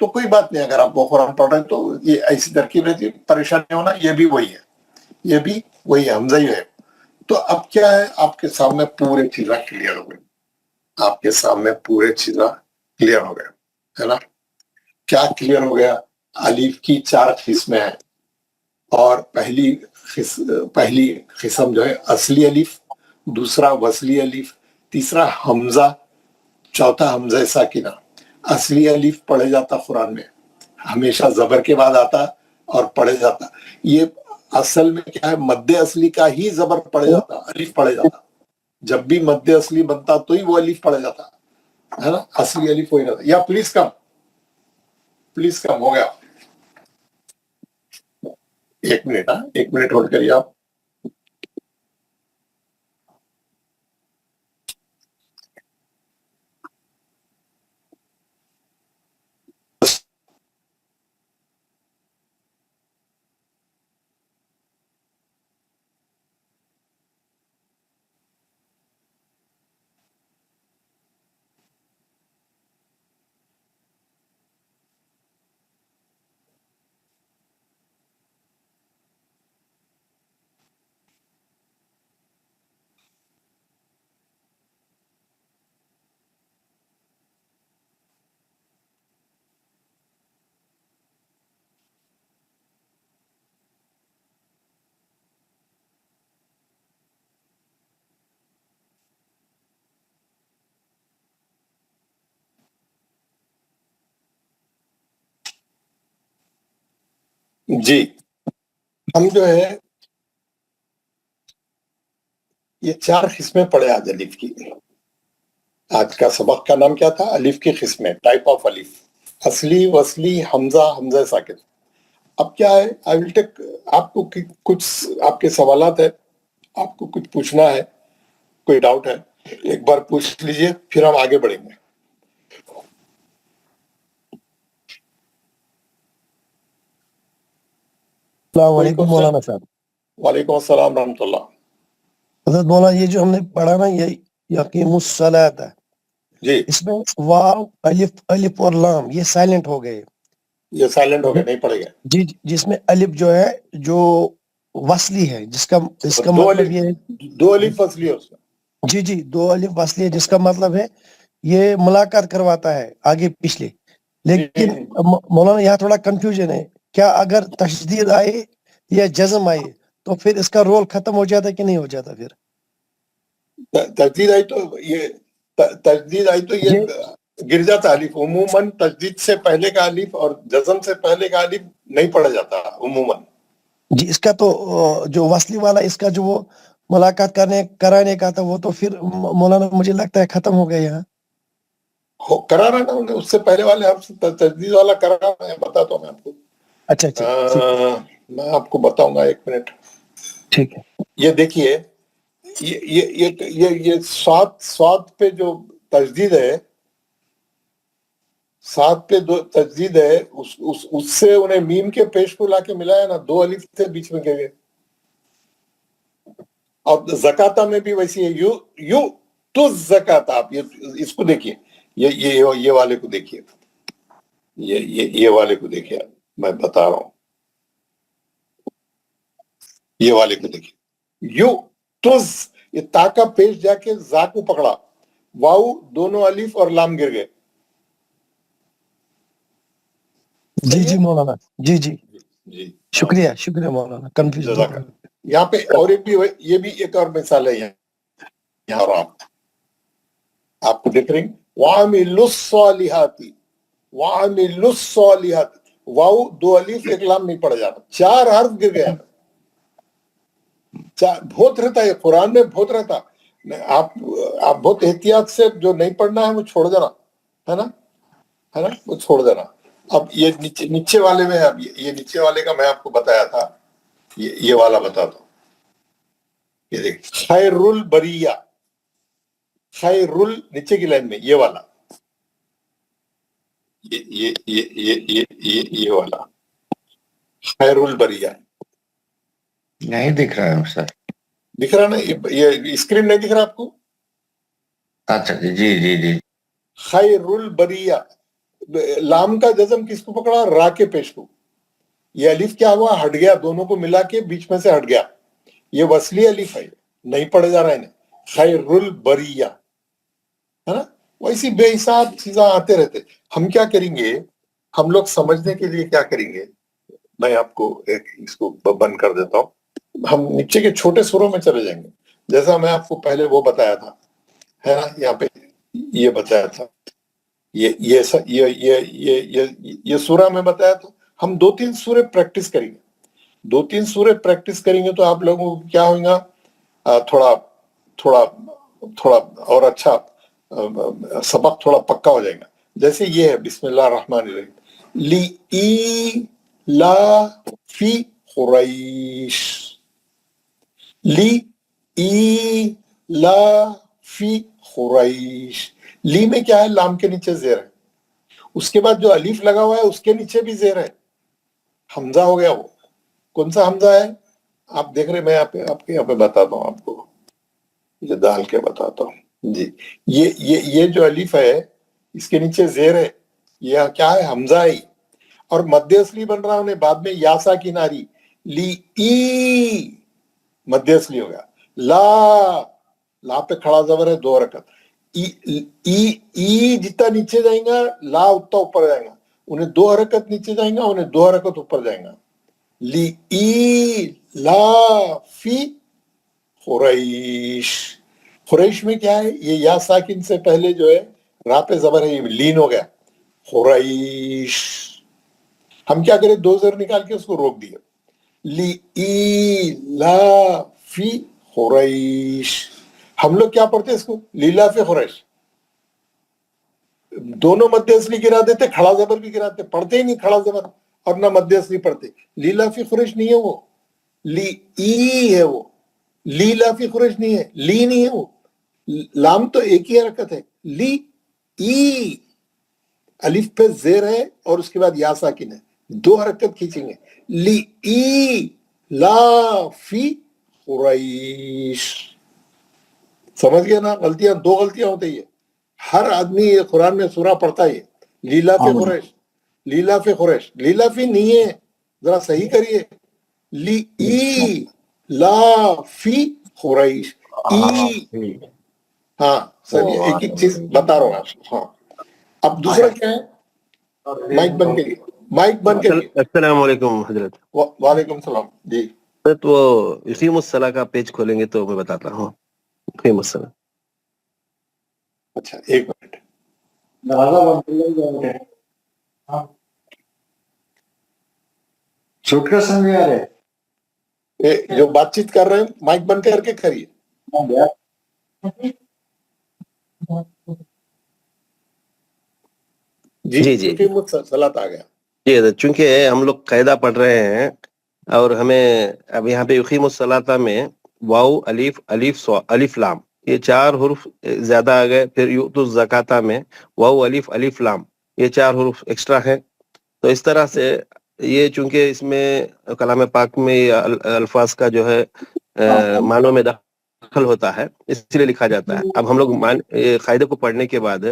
[SPEAKER 1] تو کوئی بات نہیں, اگر آپ وہ قرآن پڑھ رہے ہیں تو یہ ایسی ترکیب رہتی ہے, پریشانی ہونا یہ بھی وہی ہے, یہ بھی وہی حمزہ ہی ہے. تو اب کیا ہے, آپ کے سامنے پورے چیزیں کلیئر ہو گئے, آپ کے سامنے پورے چیزیں کلیئر ہو گئے, ہے نا. کیا کلیئر ہو گیا؟ الف کی 4 قسمیں ہیں, اور پہلی قسم جو ہے اصلی الف, دوسرا وصلی الف, تیسرا حمزہ, چوتھا حمزہ ساکنہ. اصلی الف پڑھے جاتا قرآن میں, ہمیشہ زبر کے بعد آتا اور پڑھے جاتا. یہ اصل میں کیا ہے, مد اصلی کا ہی زبر پڑھے جاتا, الف پڑھے جاتا. جب بھی مد اصلی بنتا تو ہی وہ الف پڑھے جاتا, ہے نا. اصلی الف وہی رہتا. یا پلیز کم ہو گیا, 1 منٹ, 1 منٹ ہولڈ کریے آپ. جی, ہم جو ہے یہ 4 قسمیں پڑھے آج الف کی. آج کا سبق کا نام کیا تھا؟ الف کی قسمیں, ٹائپ آف الف. اصلی, وصلی, حمزہ, حمزہ ساکن. اب کیا ہے, آئی ول ٹیک, آپ کو کچھ آپ کے سوالات ہے, آپ کو کچھ پوچھنا ہے, کوئی ڈاؤٹ ہے, ایک بار پوچھ لیجئے, پھر ہم آگے بڑھیں گے.
[SPEAKER 7] السلام علیکم مولانا صاحب.
[SPEAKER 1] وعلیکم السلام رحمۃ اللہ.
[SPEAKER 7] حضرت مولانا, یہ جو ہم نے پڑھا نا, یہ یقیم الصلاۃ ہے,
[SPEAKER 1] جی,
[SPEAKER 7] اس میں واو, الف اور لام یہ سائلنٹ ہو گئے.
[SPEAKER 1] یہ سائلنٹ ہو گیا, نہیں پڑے گا.
[SPEAKER 7] جی, جس میں الف جو ہے جو وصلی ہے, جس کا
[SPEAKER 1] دو
[SPEAKER 7] مطلب
[SPEAKER 1] الف,
[SPEAKER 7] یہ ہے,
[SPEAKER 1] 2 الف اصلی ہے اس میں.
[SPEAKER 7] جی 2 الف وصلی ہے, جس کا مطلب ہے یہ ملاقات کرواتا ہے آگے پچھلے. لیکن مولانا یہاں تھوڑا کنفیوژن ہے, کیا اگر تشدید آئے یا جزم آئے تو پھر اس کا رول ختم ہو جاتا ہے کہ نہیں ہو جاتا؟ پھر
[SPEAKER 1] تجدید آئی تو یہ گر جاتا الف. عموماً تجدید سے پہلے کا الف اور جزم سے پہلے کا الف نہیں پڑھا جاتا عموماً.
[SPEAKER 7] جی, اس کا تو جو وصلی والا, اس کا جو وہ ملاقات کرانے کا تھا, وہ تو پھر مولانا مجھے لگتا ہے ختم ہو گیا یہاں.
[SPEAKER 1] کرا رہا نا, اس سے پہلے والے آپ تجدید والا کرا رہا, میں بتاتا ہوں میں آپ کو.
[SPEAKER 7] اچھا,
[SPEAKER 1] میں آپ کو بتاؤں گا, 1 منٹ.
[SPEAKER 7] ٹھیک ہے.
[SPEAKER 1] یہ دیکھیے, یہ سواد پہ جو تجدید ہے, 7 پہ تجدید ہے, اس سے انہیں میم کے پیش کو لا کے ملایا نا, 2 الف تھے بیچ میں گئے. اور زکاتہ میں بھی ویسی ہے, یو تو زکاتہ. آپ اس کو دیکھیے, یہ والے کو دیکھیے, یہ والے کو دیکھیے, میں بتا رہا ہوں, یہ والے کو دیکھیے. یو تز, یہ تا کا پیش جا کے زا کو پکڑا, واؤ دونوں الف اور لام گر گئے.
[SPEAKER 7] جی مولانا, جی
[SPEAKER 1] شکریہ.
[SPEAKER 7] شکریہ مولانا, کنفیوژ.
[SPEAKER 1] یہاں پہ اور یہ بھی ایک اور مثال ہے. یہاں آپ کو دیکھ رہے ہیں, وَعَمِلُوا الصَّالِحَاتِ, وَعَمِلُوا الصَّالِحَاتِ, واؤ 2 الف 1 لام نہیں پڑا جاتا, 4 حرف گر گیا. بہت رہتا ہے قرآن میں, بہت رہتا. آپ بہت احتیاط سے, جو نہیں پڑھنا ہے وہ چھوڑ دینا, ہے نا, وہ چھوڑ دینا. اب یہ نیچے والے میں, اب یہ نیچے والے کا میں آپ کو بتایا تھا, یہ والا بتا دو. یہ دیکھ, خیر البریہ, خیر نیچے کی لائن میں یہ والا, یہ والا خیر البریہ
[SPEAKER 5] نہیں دکھ رہا ہے سر.
[SPEAKER 1] دکھ رہا نا, یہ اسکرین نہیں دکھ رہا آپ کو؟
[SPEAKER 5] اچھا جی.
[SPEAKER 1] خیر البریہ, لام کا جزم کس کو پکڑا؟ را کے پیش کو. یہ الف کیا ہوا؟ ہٹ گیا, دونوں کو ملا کے بیچ میں سے ہٹ گیا. یہ وصلی الف ہے, نہیں پڑھے جا رہا ہے. خیر البریہ ہے نا. ویسی بے حساب چیزیں آتے رہتے. ہم کیا کریں گے, ہم لوگ سمجھنے کے لیے کیا کریں گے, میں آپ کو ایک اس کو بند کر دیتا ہوں. ہم نیچے کے چھوٹے سوروں میں چلے جائیں گے. جیسا میں آپ کو پہلے وہ بتایا تھا ہے نا, یہاں پہ یہ بتایا تھا, یہ سورہ میں بتایا تھا. ہم 2-3 سورے پریکٹس کریں گے. 2-3 سورے پریکٹس کریں گے تو آپ لوگوں کو کیا ہوگا, تھوڑا تھوڑا تھوڑا اور اچھا سبق تھوڑا پکا ہو جائے گا. جیسے یہ ہے بسم اللہ الرحمن الرحیم, لی لا فی قریش. لی لا فی قریش. لی میں کیا ہے؟ لام کے نیچے زیر ہے. اس کے بعد جو الف لگا ہوا ہے اس کے نیچے بھی زیر ہے. حمزہ ہو گیا. وہ کون سا حمزہ ہے آپ دیکھ رہے؟ میں آپ کے یہاں پہ بتاتا ہوں, آپ کو یہ ڈال کے بتاتا ہوں جی. یہ جو الف ہے اس کے نیچے زیر ہے. یہ کیا ہے؟ حمزہ ہے. اور مد اصلی بن رہا انہیں بعد میں یا ساکن آ رہی. لی ای مد اصلی ہو گیا. لا پہ کھڑا زبر ہے, 2 حرکت. ای جتنا نیچے جائیں گا لا اتنا اوپر جائیں گا. انہیں 2 حرکت نیچے جائیں گا, انہیں 2 حرکت اوپر جائیں گا. لی ای لا فی قریش. قریش میں کیا ہے؟ یہ یا ساکن سے پہلے جو ہے را پہ زبر ہے, یہ لین ہو گیا. قریش. ہم کیا کریں؟ 2 زر نکال کے اس کو روک دیا. لی ای لا فی قریش. ہم لوگ کیا پڑھتے اس کو؟ لیلا فی قریش. دونوں مد اصلی گرا دیتے, کھڑا زبر بھی گراتے. پڑھتے ہی نہیں کھڑا زبر اور نہ مد اصلی پڑھتے. لیلا فی قریش نہیں ہے وہ, لی ای ہے. وہ لیلا فی قریش نہیں ہے, لی نہیں ہے. وہ لام تو ایک ہی حرکت ہے. لی ای الف پہ زیر ہے اور اس کے بعد یا ساکن ہے, 2 حرکت کھینچیں گے. لی ای لا فی قریش. سمجھ گیا نا؟ غلطیاں 2 غلطیاں ہوتی ہے. ہر آدمی یہ قرآن میں سورہ پڑھتا ہے لیلا فی قریش. لیلا فی قریش, لیلا فی نہیں ہے, ذرا صحیح کریے. لی ای لا فی قریش. ای ہاں سر, یہ ایک ایک چیز بتا رہا ہوں آپ کو. ہاں اب دوسرا کیا ہے؟ مائک بند کریے, مائک بند کریے.
[SPEAKER 8] السلام علیکم حضرت.
[SPEAKER 1] وعلیکم السلام جی.
[SPEAKER 8] حضرت وہ یقیم الصلاح کا پیج کھولیں گے تو میں بتاتا ہوں. یقیم الصلاح.
[SPEAKER 1] اچھا ایک منٹ.
[SPEAKER 3] چھوٹ کر سمجھ آ رہے
[SPEAKER 1] جو بات چیت کر رہے ہیں مائک بند کر کے کریے. جی
[SPEAKER 8] جی.
[SPEAKER 1] صلاۃ آ گیا.
[SPEAKER 8] جی حضرت, چونکہ ہم لوگ قاعدہ پڑھ رہے ہیں اور ہمیں اب یہاں پہ یقیم الصلاۃ میں واو الف لام یہ 4 حروف زیادہ آ گئے. پھر یؤتوا الزکاۃ میں واو الف لام یہ 4 حروف ایکسٹرا ہیں. تو اس طرح سے یہ چونکہ اس میں کلام پاک میں الفاظ کا جو ہے معنوں میں دخل ہوتا ہے, اس لیے لکھا جاتا ہے. اب ہم لوگ قاعدے کو پڑھنے کے بعد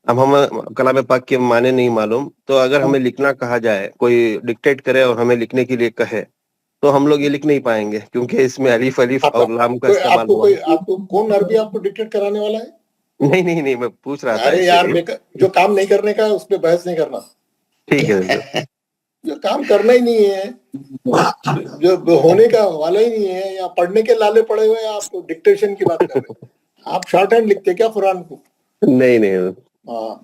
[SPEAKER 8] اب ہم کلام پاک کے معنی نہیں معلوم, تو اگر ہمیں لکھنا کہا جائے, کوئی ڈکٹیٹ کرے اور ہمیں لکھنے کے لیے کہے, تو ہم لوگ یہ لکھ نہیں پائیں گے کیونکہ اس میں الف اور لام کا استعمال ہوا.
[SPEAKER 1] آپ کو کون عربی آپ کو ڈکٹیٹ کرانے والا ہے؟
[SPEAKER 8] نہیں, میں پوچھ رہا تھا.
[SPEAKER 1] ارے یار جو کام نہیں کرنے کا اس پہ بحث نہیں کرنا.
[SPEAKER 8] ٹھیک ہے.
[SPEAKER 1] جو کام کرنا ہی نہیں ہے, جو ہونے کا والا ہی نہیں ہے, یا پڑھنے کے لالے پڑے ہوئے آپ ڈکٹیشن کی بات کر رہے ہیں. آپ شارٹ ہینڈ لکھتے کیا قرآن کو؟
[SPEAKER 8] نہیں.
[SPEAKER 1] ہاں,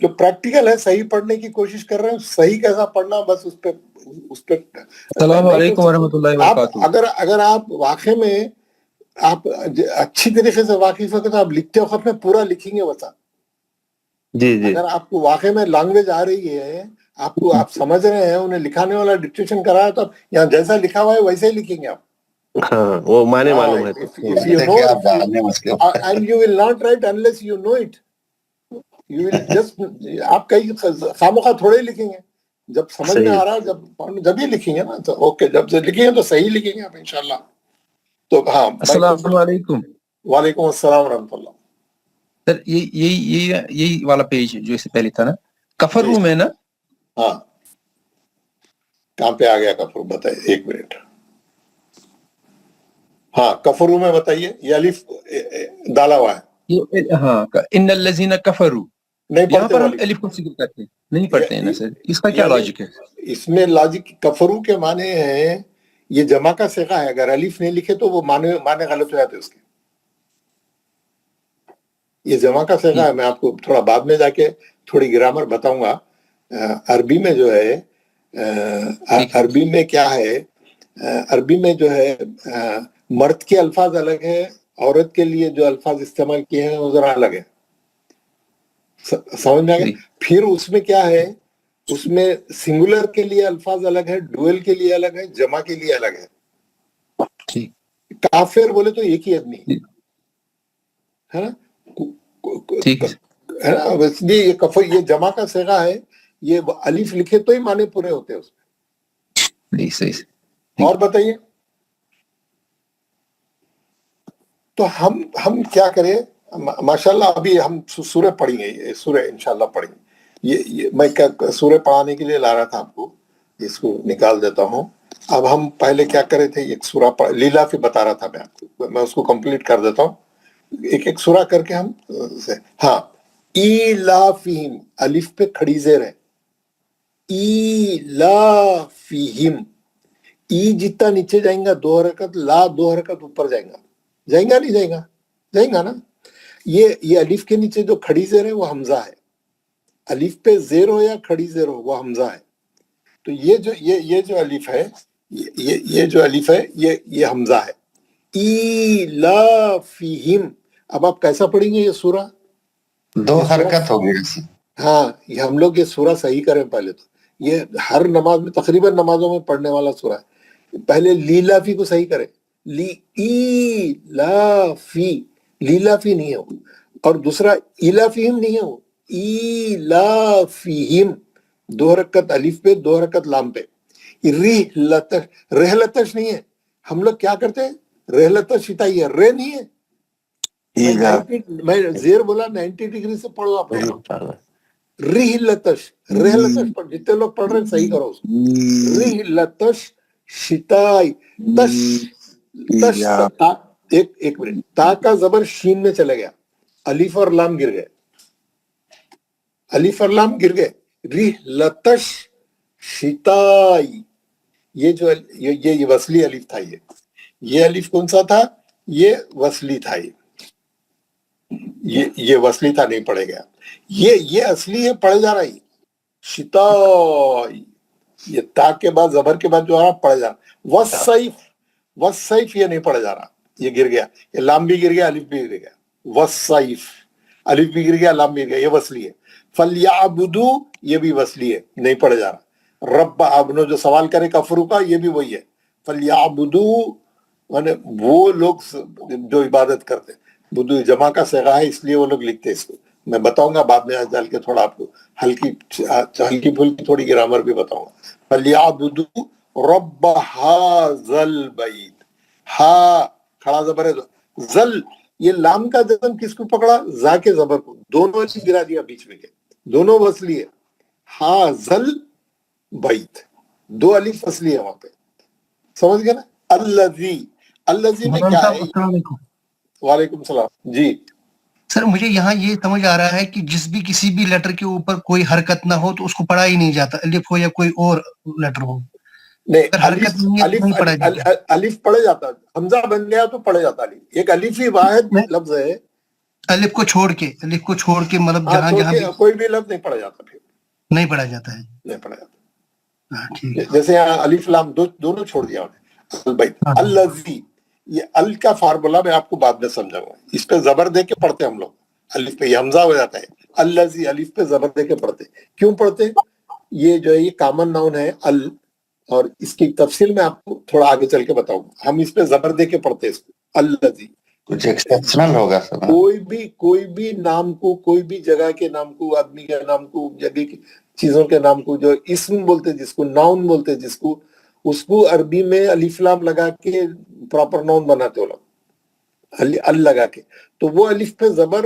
[SPEAKER 1] جو پریکٹیکل ہے صحیح پڑھنے کی کوشش کر رہے ہیں, صحیح کیسا پڑھنا بس اس پہ.
[SPEAKER 4] السلام علیکم ورحمۃ اللہ وبرکاتہ.
[SPEAKER 1] اگر آپ واقع میں آپ اچھی طریقے سے واقف ہوتے تو آپ لکھتے وقت میں پورا لکھیں گے ویسا.
[SPEAKER 8] جی.
[SPEAKER 1] اگر آپ کو واقع میں لینگویج آ رہی ہے, آپ سمجھ رہے ہیں, انہیں لکھانے والا ڈکٹیشن کرا ہے, تو یہاں جیسا لکھا ہوا ہے ویسے ہی لکھیں گے آپ.
[SPEAKER 8] ہاں, وہ معنی معلوم ہے.
[SPEAKER 1] And you will not write unless you know it. You will just آپ کئی خامخواہ تھوڑے ہی لکھیں گے. جب سمجھ میں آ رہا ہے جب ہی لکھیں گے نا. تو اوکے, جب سے لکھیں گے تو صحیح لکھیں گے آپ انشاءاللہ. تو ہاں,
[SPEAKER 4] السلام علیکم.
[SPEAKER 1] وعلیکم السلام ورحمۃ اللہ.
[SPEAKER 4] سر یہی والا پیج جو اس سے پہلے تھا نا کفرو میں نا.
[SPEAKER 1] ہاں کہاں پہ آ گیا کفرو بتائیے ایک منٹ. ہاں کفرو میں بتائیے یہ الف ڈالا ہوا ہے.
[SPEAKER 4] ہاں ان الذین کفروا
[SPEAKER 1] نہیں
[SPEAKER 4] یہاں
[SPEAKER 1] پڑھتے
[SPEAKER 4] پر ہم
[SPEAKER 1] والے
[SPEAKER 4] الف کو ذکر کرتے ہیں نہیں پڑھتے ہیں نا سر. اس کا کیا
[SPEAKER 1] یعنی
[SPEAKER 4] لاجک ہے؟
[SPEAKER 1] اس میں لاجک کفرو کے معنی ہیں یہ جمع کا صیغہ ہے. اگر الف نہیں لکھے تو وہ معنی غلط ہو جاتے اس کے. یہ جمع کا صیغہ ہے. میں آپ کو تھوڑا بعد میں جا کے تھوڑی گرامر بتاؤں گا. عربی میں جو ہے عربی میں کیا ہے عربی میں جو ہے مرد کے الفاظ الگ ہے عورت کے لیے جو الفاظ استعمال کیے ہیں وہ ذرا الگ ہے. سمجھ میں آ گیا. پھر اس میں کیا ہے اس میں سنگولر کے لیے الفاظ الگ ہے ڈویل کے لیے الگ ہے جمع کے لیے الگ ہے. کافر بولے تو ایک ہی آدمی ہے نا ہے نا. اس لیے یہ جمع کا صیغہ ہے. یہ الف لکھے تو ہی معنی پورے ہوتے ہیں اس میں.
[SPEAKER 4] صحیح.
[SPEAKER 1] اور بتائیے تو ہم کیا کریں. ماشاءاللہ ابھی ہم سورہ پڑھیں گے. سورہ انشاءاللہ پڑھیں گے. یہ میں سورہ پڑھانے کے لیے لا رہا تھا آپ کو. اس کو نکال دیتا ہوں. اب ہم پہلے کیا کرے تھے ایک سورہ لیلا فی بتا رہا تھا میں آپ کو. میں اس کو کمپلیٹ کر دیتا ہوں ایک سورہ کر کے ہم. ہاں ایلافہم الف پہ کھڑی زیر ہے. ایلافہم ای جتنا نیچے جائیں گا 2 حرکت لا 2 حرکت اوپر جائیں گا. جائیں گا نہیں جائیں گا نا. یہ الف کے نیچے جو کھڑی زیر ہے وہ حمزہ ہے. الف پہ زیر ہو یا کھڑی زیر ہو وہ حمزہ ہے. تو یہ جو الف ہے یہ جو الف ہے یہ حمزہ ہے. ایلافہم. اب آپ کیسا پڑھیں گے یہ سورہ؟
[SPEAKER 5] 2 حرکت ہو گئی.
[SPEAKER 1] ہاں یہ ہم لوگ یہ سورہ صحیح کریں پہلے. تو یہ ہر نماز میں تقریباً نمازوں میں پڑھنے والا سورہ ہے. پہلے لیلافی کو صحیح کریں. ایلافی لیلافی نہیں ہو. اور دوسرا ایلافہم نہیں ہو. ایلافہم 2 حرکت الف پہ 2 حرکت لام پہ. رحلتش نہیں ہے. ہم لوگ کیا کرتے ہیں رحلتش شتائی ہے رے نہیں ہے. میں زیر بولا 90 ڈگری سے پڑھو آپ لوگ. رحلتش پر جتنے لوگ پڑھ رہے ہیں صحیح کرو اس کو. رحلتش شتائی تش ایک منٹ. تا کا زبر شین میں چلے گیا. الف اور لام گر گئے. رحلتش شتائی یہ جو یہ وصلی الف تھا. یہ الف کون سا تھا؟ یہ وصلی تھا. یہ وصلی تھا نہیں پڑھے گیا. یہ اصلی ہے پڑھے جا رہا ہے شتائی. یہ تا کے بعد زبر کے بعد جو آ رہا پڑھے جا رہا. وصیف یہ نہیں پڑھا جا رہا. یہ گر گیا. یہ لام بھی گر گیا الف بھی گر گیا. وصیف الف بھی گر گیا لام بھی گر گیا. یہ وصلی ہے. فلیعبدو یہ بھی وصلی ہے نہیں پڑھا جا رہا. رب ابنو جو سوال کرے کفرو کا یہ بھی وہی ہے. فلیعبدو یعنی وہ لوگ جو عبادت کرتے. بدو جمع کا صیغہ ہے اس لیے وہ لوگ لکھتے اس کو. میں بتاؤں گا بعد میں آج ڈال کے تھوڑا آپ کو ہلکی پھلکی تھوڑی گرامر بھی بتاؤں گا. فلیعبدو رب ہاذل بیت. ہا کھڑا زبر ہے. زل یہ لام کا جزم کس کو پکڑا؟ زا کے زبر کو. دونوں الف گرا دیا بیچ میں کے. دونوں وصلی ہے. ہاذل بیت 2 الف وصلی ہے وہاں پہ. سمجھ گئے نا. الذی میں کیا ہے؟ وعلیکم السلام. جی
[SPEAKER 9] سر مجھے یہاں یہ سمجھ آ رہا ہے کہ جس بھی کسی بھی لیٹر کے اوپر کوئی حرکت نہ ہو تو اس کو پڑھا ہی نہیں جاتا. الف ہو یا کوئی اور لیٹر ہو
[SPEAKER 1] نہیں
[SPEAKER 9] حرکت نہیں ہے تو نہیں پڑھا جاتا.
[SPEAKER 1] الف پڑھے جاتا. حمزہ بن گیا تو پڑھے جاتا. ایک الف ہی واحد لفظ ہے.
[SPEAKER 9] الف کو چھوڑ کے مطلب جہاں جہاں
[SPEAKER 1] کوئی بھی لفظ نہیں پڑھا جاتا. پھر
[SPEAKER 9] نہیں پڑھا جاتا ہے.
[SPEAKER 1] نہیں پڑھا جاتا.
[SPEAKER 9] ٹھیک ہے.
[SPEAKER 1] جیسے یہاں الف لام دونوں چھوڑ دیا البیت. الذی یہ ال کا فارمولا میں آپ کو بعد میں سمجھاؤں گا. اس پہ زبر دے کے پڑھتے ہم لوگ. الف پہ یہ حمزہ ہو جاتا ہے. الذی الف پہ زبر دے کے پڑھتے. کیوں پڑھتے؟ یہ جو ہے یہ کامن ناؤن ہے ال. اور اس کی تفصیل میں آپ کو تھوڑا آگے چل کے بتاؤں گا. ہم اس پہ زبر دے کے پڑھتے اس کو. الذی
[SPEAKER 5] کچھ ایکسپشنل ہوگا سر.
[SPEAKER 1] کوئی بھی نام کو کوئی بھی جگہ کے نام کو آدمی کے نام کو جگہ کی چیزوں کے نام کو جو اسم بولتے جس کو ناؤن بولتے جس کو اس کو عربی میں الف لام لگا کے پراپر ناؤن بناتے ہو لوگ. ال لگا کے. تو وہ الف پہ زبر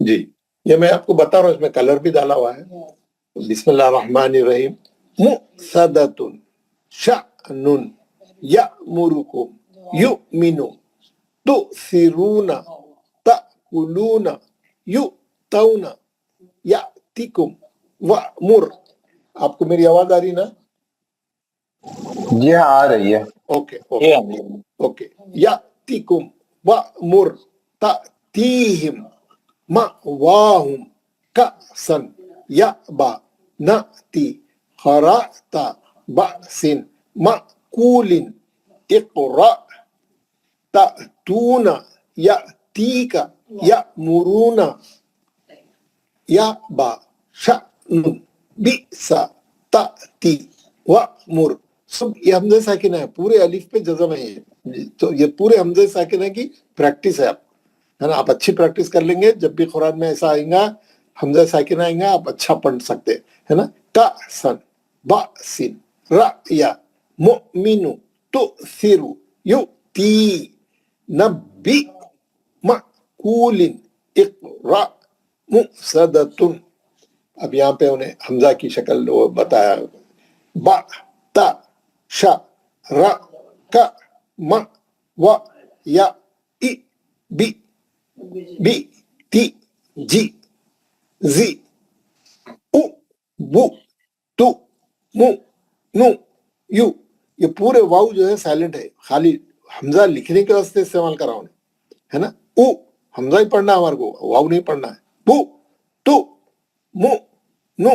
[SPEAKER 1] جی یہ میں آپ کو بتا رہا ہوں، اس میں کلر بھی ڈالا ہوا ہے. بسم اللہ الرحمن الرحیم. مؤصدۃ شأن یأمرکم یؤمن تؤثرون تأکلون یؤتون یأتیکم وأمر. آپ کو میری آواز آ رہی نا؟
[SPEAKER 5] جی ہاں آ رہی ہے.
[SPEAKER 1] Okay okay. یأتیکم وأمر تأتیہم مأواہم کأسا یأبا نأتی خراط بأس مأکول اقرأ تأتون یأتیک یأمرون یأبا شأن بئس تأتی وأمر. سب یہ حمزہ ساکنہ ہے، پورے الف پہ جزم ہے یہ. تو یہ پورے حمزہ ساکنہ کی پریکٹس ہے، آپ ہے نا. آپ اچھی پریکٹس کر لیں گے، جب بھی قرآن میں ایسا آئیں گا حمزہ ساکنہ آئیں گا آپ اچھا پڑھ سکتے ہے نا. کأسن بأسن رأیا مؤمن تؤثر یؤتی نبی مأکول اقرأ مؤصدۃ. اب یہاں پہ انہیں حمزہ کی شکل وہ بتایا. با تا شا را کا ما و یا ای بی بی تی جی زی او بو تو مو نو یو. یہ پورے واؤ جو ہے سائلنٹ ہے، خالی حمزہ لکھنے کے واسطے استعمال کرا انہیں ہے نا. او حمزہ ہی پڑھنا ہے ہمارے کو، واؤ نہیں پڑھنا ہے. بو تو مو نو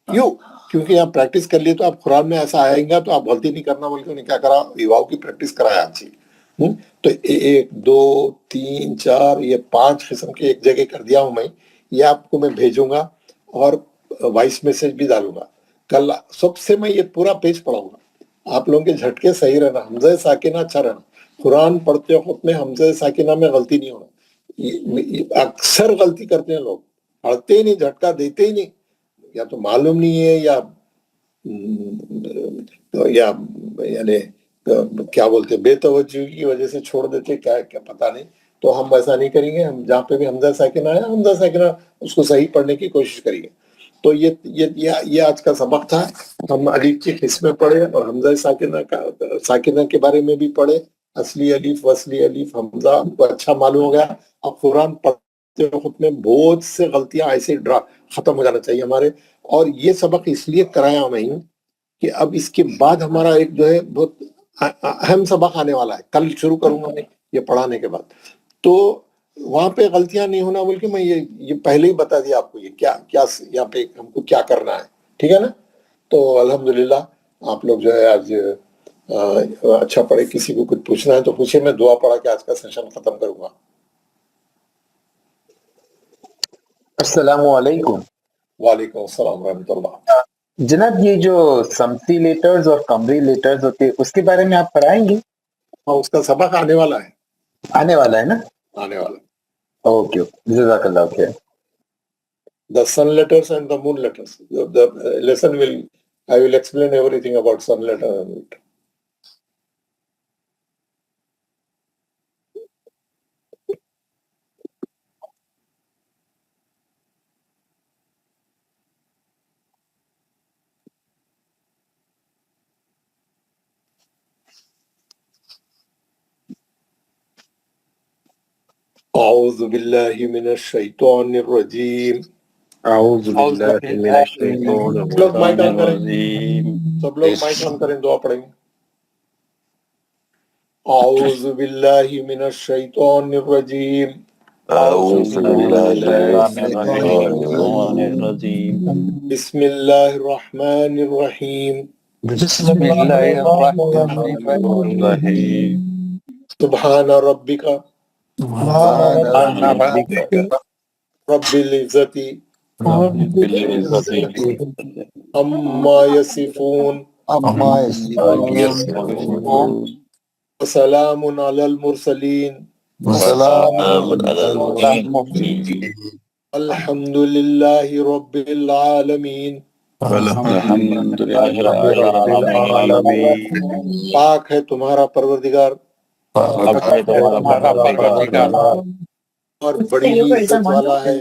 [SPEAKER 1] یو. کیونکہ یہاں پریکٹس کر لیے تو آپ قرآن میں ایسا آئیں گا تو آپ غلطی نہیں کرنا، بلکہ انہیں کیا کرا واؤ کی پریکٹس کرایا اچھی. تو 1 2 3 4 یہ 5 قسم کے ایک جگہ کر دیا ہوں میں. یہ آپ کو میں بھیجوں گا اور وائس میسج بھی ڈالوں گا. کل سب سے میں یہ پورا پیج پڑھاؤں گا. آپ لوگوں کے جھٹکے صحیح رہنا، حمزہ ساکنہ اچھا رہنا. قرآن پڑھتے وقت میں حمزہ ساکنہ میں غلطی نہیں ہونا. اکثر غلطی کرتے ہیں لوگ، پڑھتے ہی نہیں، جھٹکا دیتے ہی نہیں، یا تو معلوم نہیں ہے یا یعنی کیا بولتے بے توجہی کی وجہ سے چھوڑ دیتے، کیا پتہ نہیں. تو ہم ایسا نہیں کریں گے. ہم جہاں پہ بھی حمزہ ساکنہ آیا حمزہ ساکنہ اس کو صحیح پڑھنے کی کوشش کریں گے. تو یہ آج کا سبق تھا. ہم الف کی قسمیں پڑھے اور حمزہ ساکنہ کے بارے میں بھی پڑھے. اصلی الف وصلی الف حمزہ ہم کو اچھا معلوم ہو گیا. اب قرآن پڑھتے وقت میں بہت سے غلطیاں ایسے ختم ہو جانا چاہیے ہمارے. اور یہ سبق اس لیے کرایا میں کہ اب اس کے بعد ہمارا ایک جو ہے بہت اہم سبق آنے والا ہے. کل شروع کروں گا میں یہ پڑھانے کے بعد. تو وہاں پہ غلطیاں نہیں ہونا بلکہ میں یہ پہلے ہی بتا دیا آپ کو یہ کیا یہاں پہ ہم کو کیا کرنا ہے. ٹھیک ہے نا. تو الحمدللہ آپ لوگ جو ہے آج اچھا پڑھے. کسی کو کچھ پوچھنا ہے تو پوچھے. میں دعا پڑھا کے آج کا سیشن ختم کروں گا.
[SPEAKER 5] السلام علیکم.
[SPEAKER 1] وعلیکم السلام ورحمۃ اللہ.
[SPEAKER 5] جناب یہ جو سمسی لیٹرز اور قمری لیٹرز ہوتے ہیں اس کے بارے میں آپ پڑھائیں گے؟
[SPEAKER 1] ہاں اس کا سبق آنے والا ہے.
[SPEAKER 5] آنے والا ہے نا.
[SPEAKER 1] آنے والا.
[SPEAKER 5] اوکے جزاک اللہ خیر.
[SPEAKER 1] The sun letters and the moon letters. The lesson I will explain everything about sun letter and moon letter. أعوذ بالله من الشيطان الرجيم.
[SPEAKER 5] اعوذ باللہ من الشیطان
[SPEAKER 1] لوگ مائک آن کریں.
[SPEAKER 5] الرجیم.
[SPEAKER 1] سب لوگ مائک آن کریں. دعا پڑھیں گے. أعوذ بالله من الشيطان الرجيم.
[SPEAKER 5] اعوذ باللہ من الشیطان الرجیم.
[SPEAKER 1] بسم الله الرحمن الرحيم.
[SPEAKER 7] بسم اللہ الرحمن
[SPEAKER 5] الرحیم.
[SPEAKER 1] سبحان ربك رب العزة عما يصفون وسلام على المرسلين الحمد لله رب العالمين.
[SPEAKER 5] الحمدللہ رب العالمین.
[SPEAKER 1] پاک ہے تمہارا پروردگار اور بڑی ہی عزت والا ہے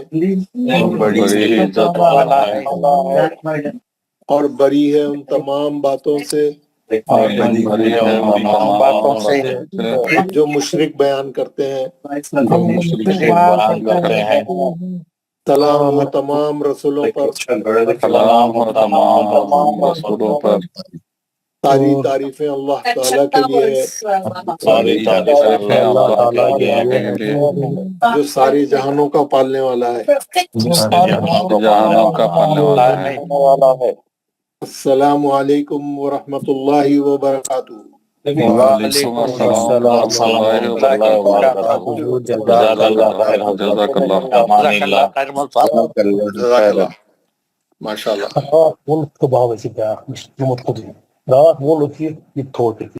[SPEAKER 1] اور بری ہے ان تمام باتوں سے جو مشرک بیان کرتے ہیں. سلام ہو تمام رسولوں پر. ساری تعریفیں اللہ تعالیٰ کے لیے ہے جو ساری جہانوں کا پالنے والا ہے. السلام علیکم ورحمۃ اللہ وبرکاتہ.
[SPEAKER 2] وعلیکم السلام ورحمۃ اللہ وبرکاتہ. جزاک اللہ خیر حضرت.
[SPEAKER 1] جزاک اللہ. ماشاء اللہ.
[SPEAKER 7] رات وولت کے باوجود بیاکھ مش تمو خودی رات وولت یہ تھوڑ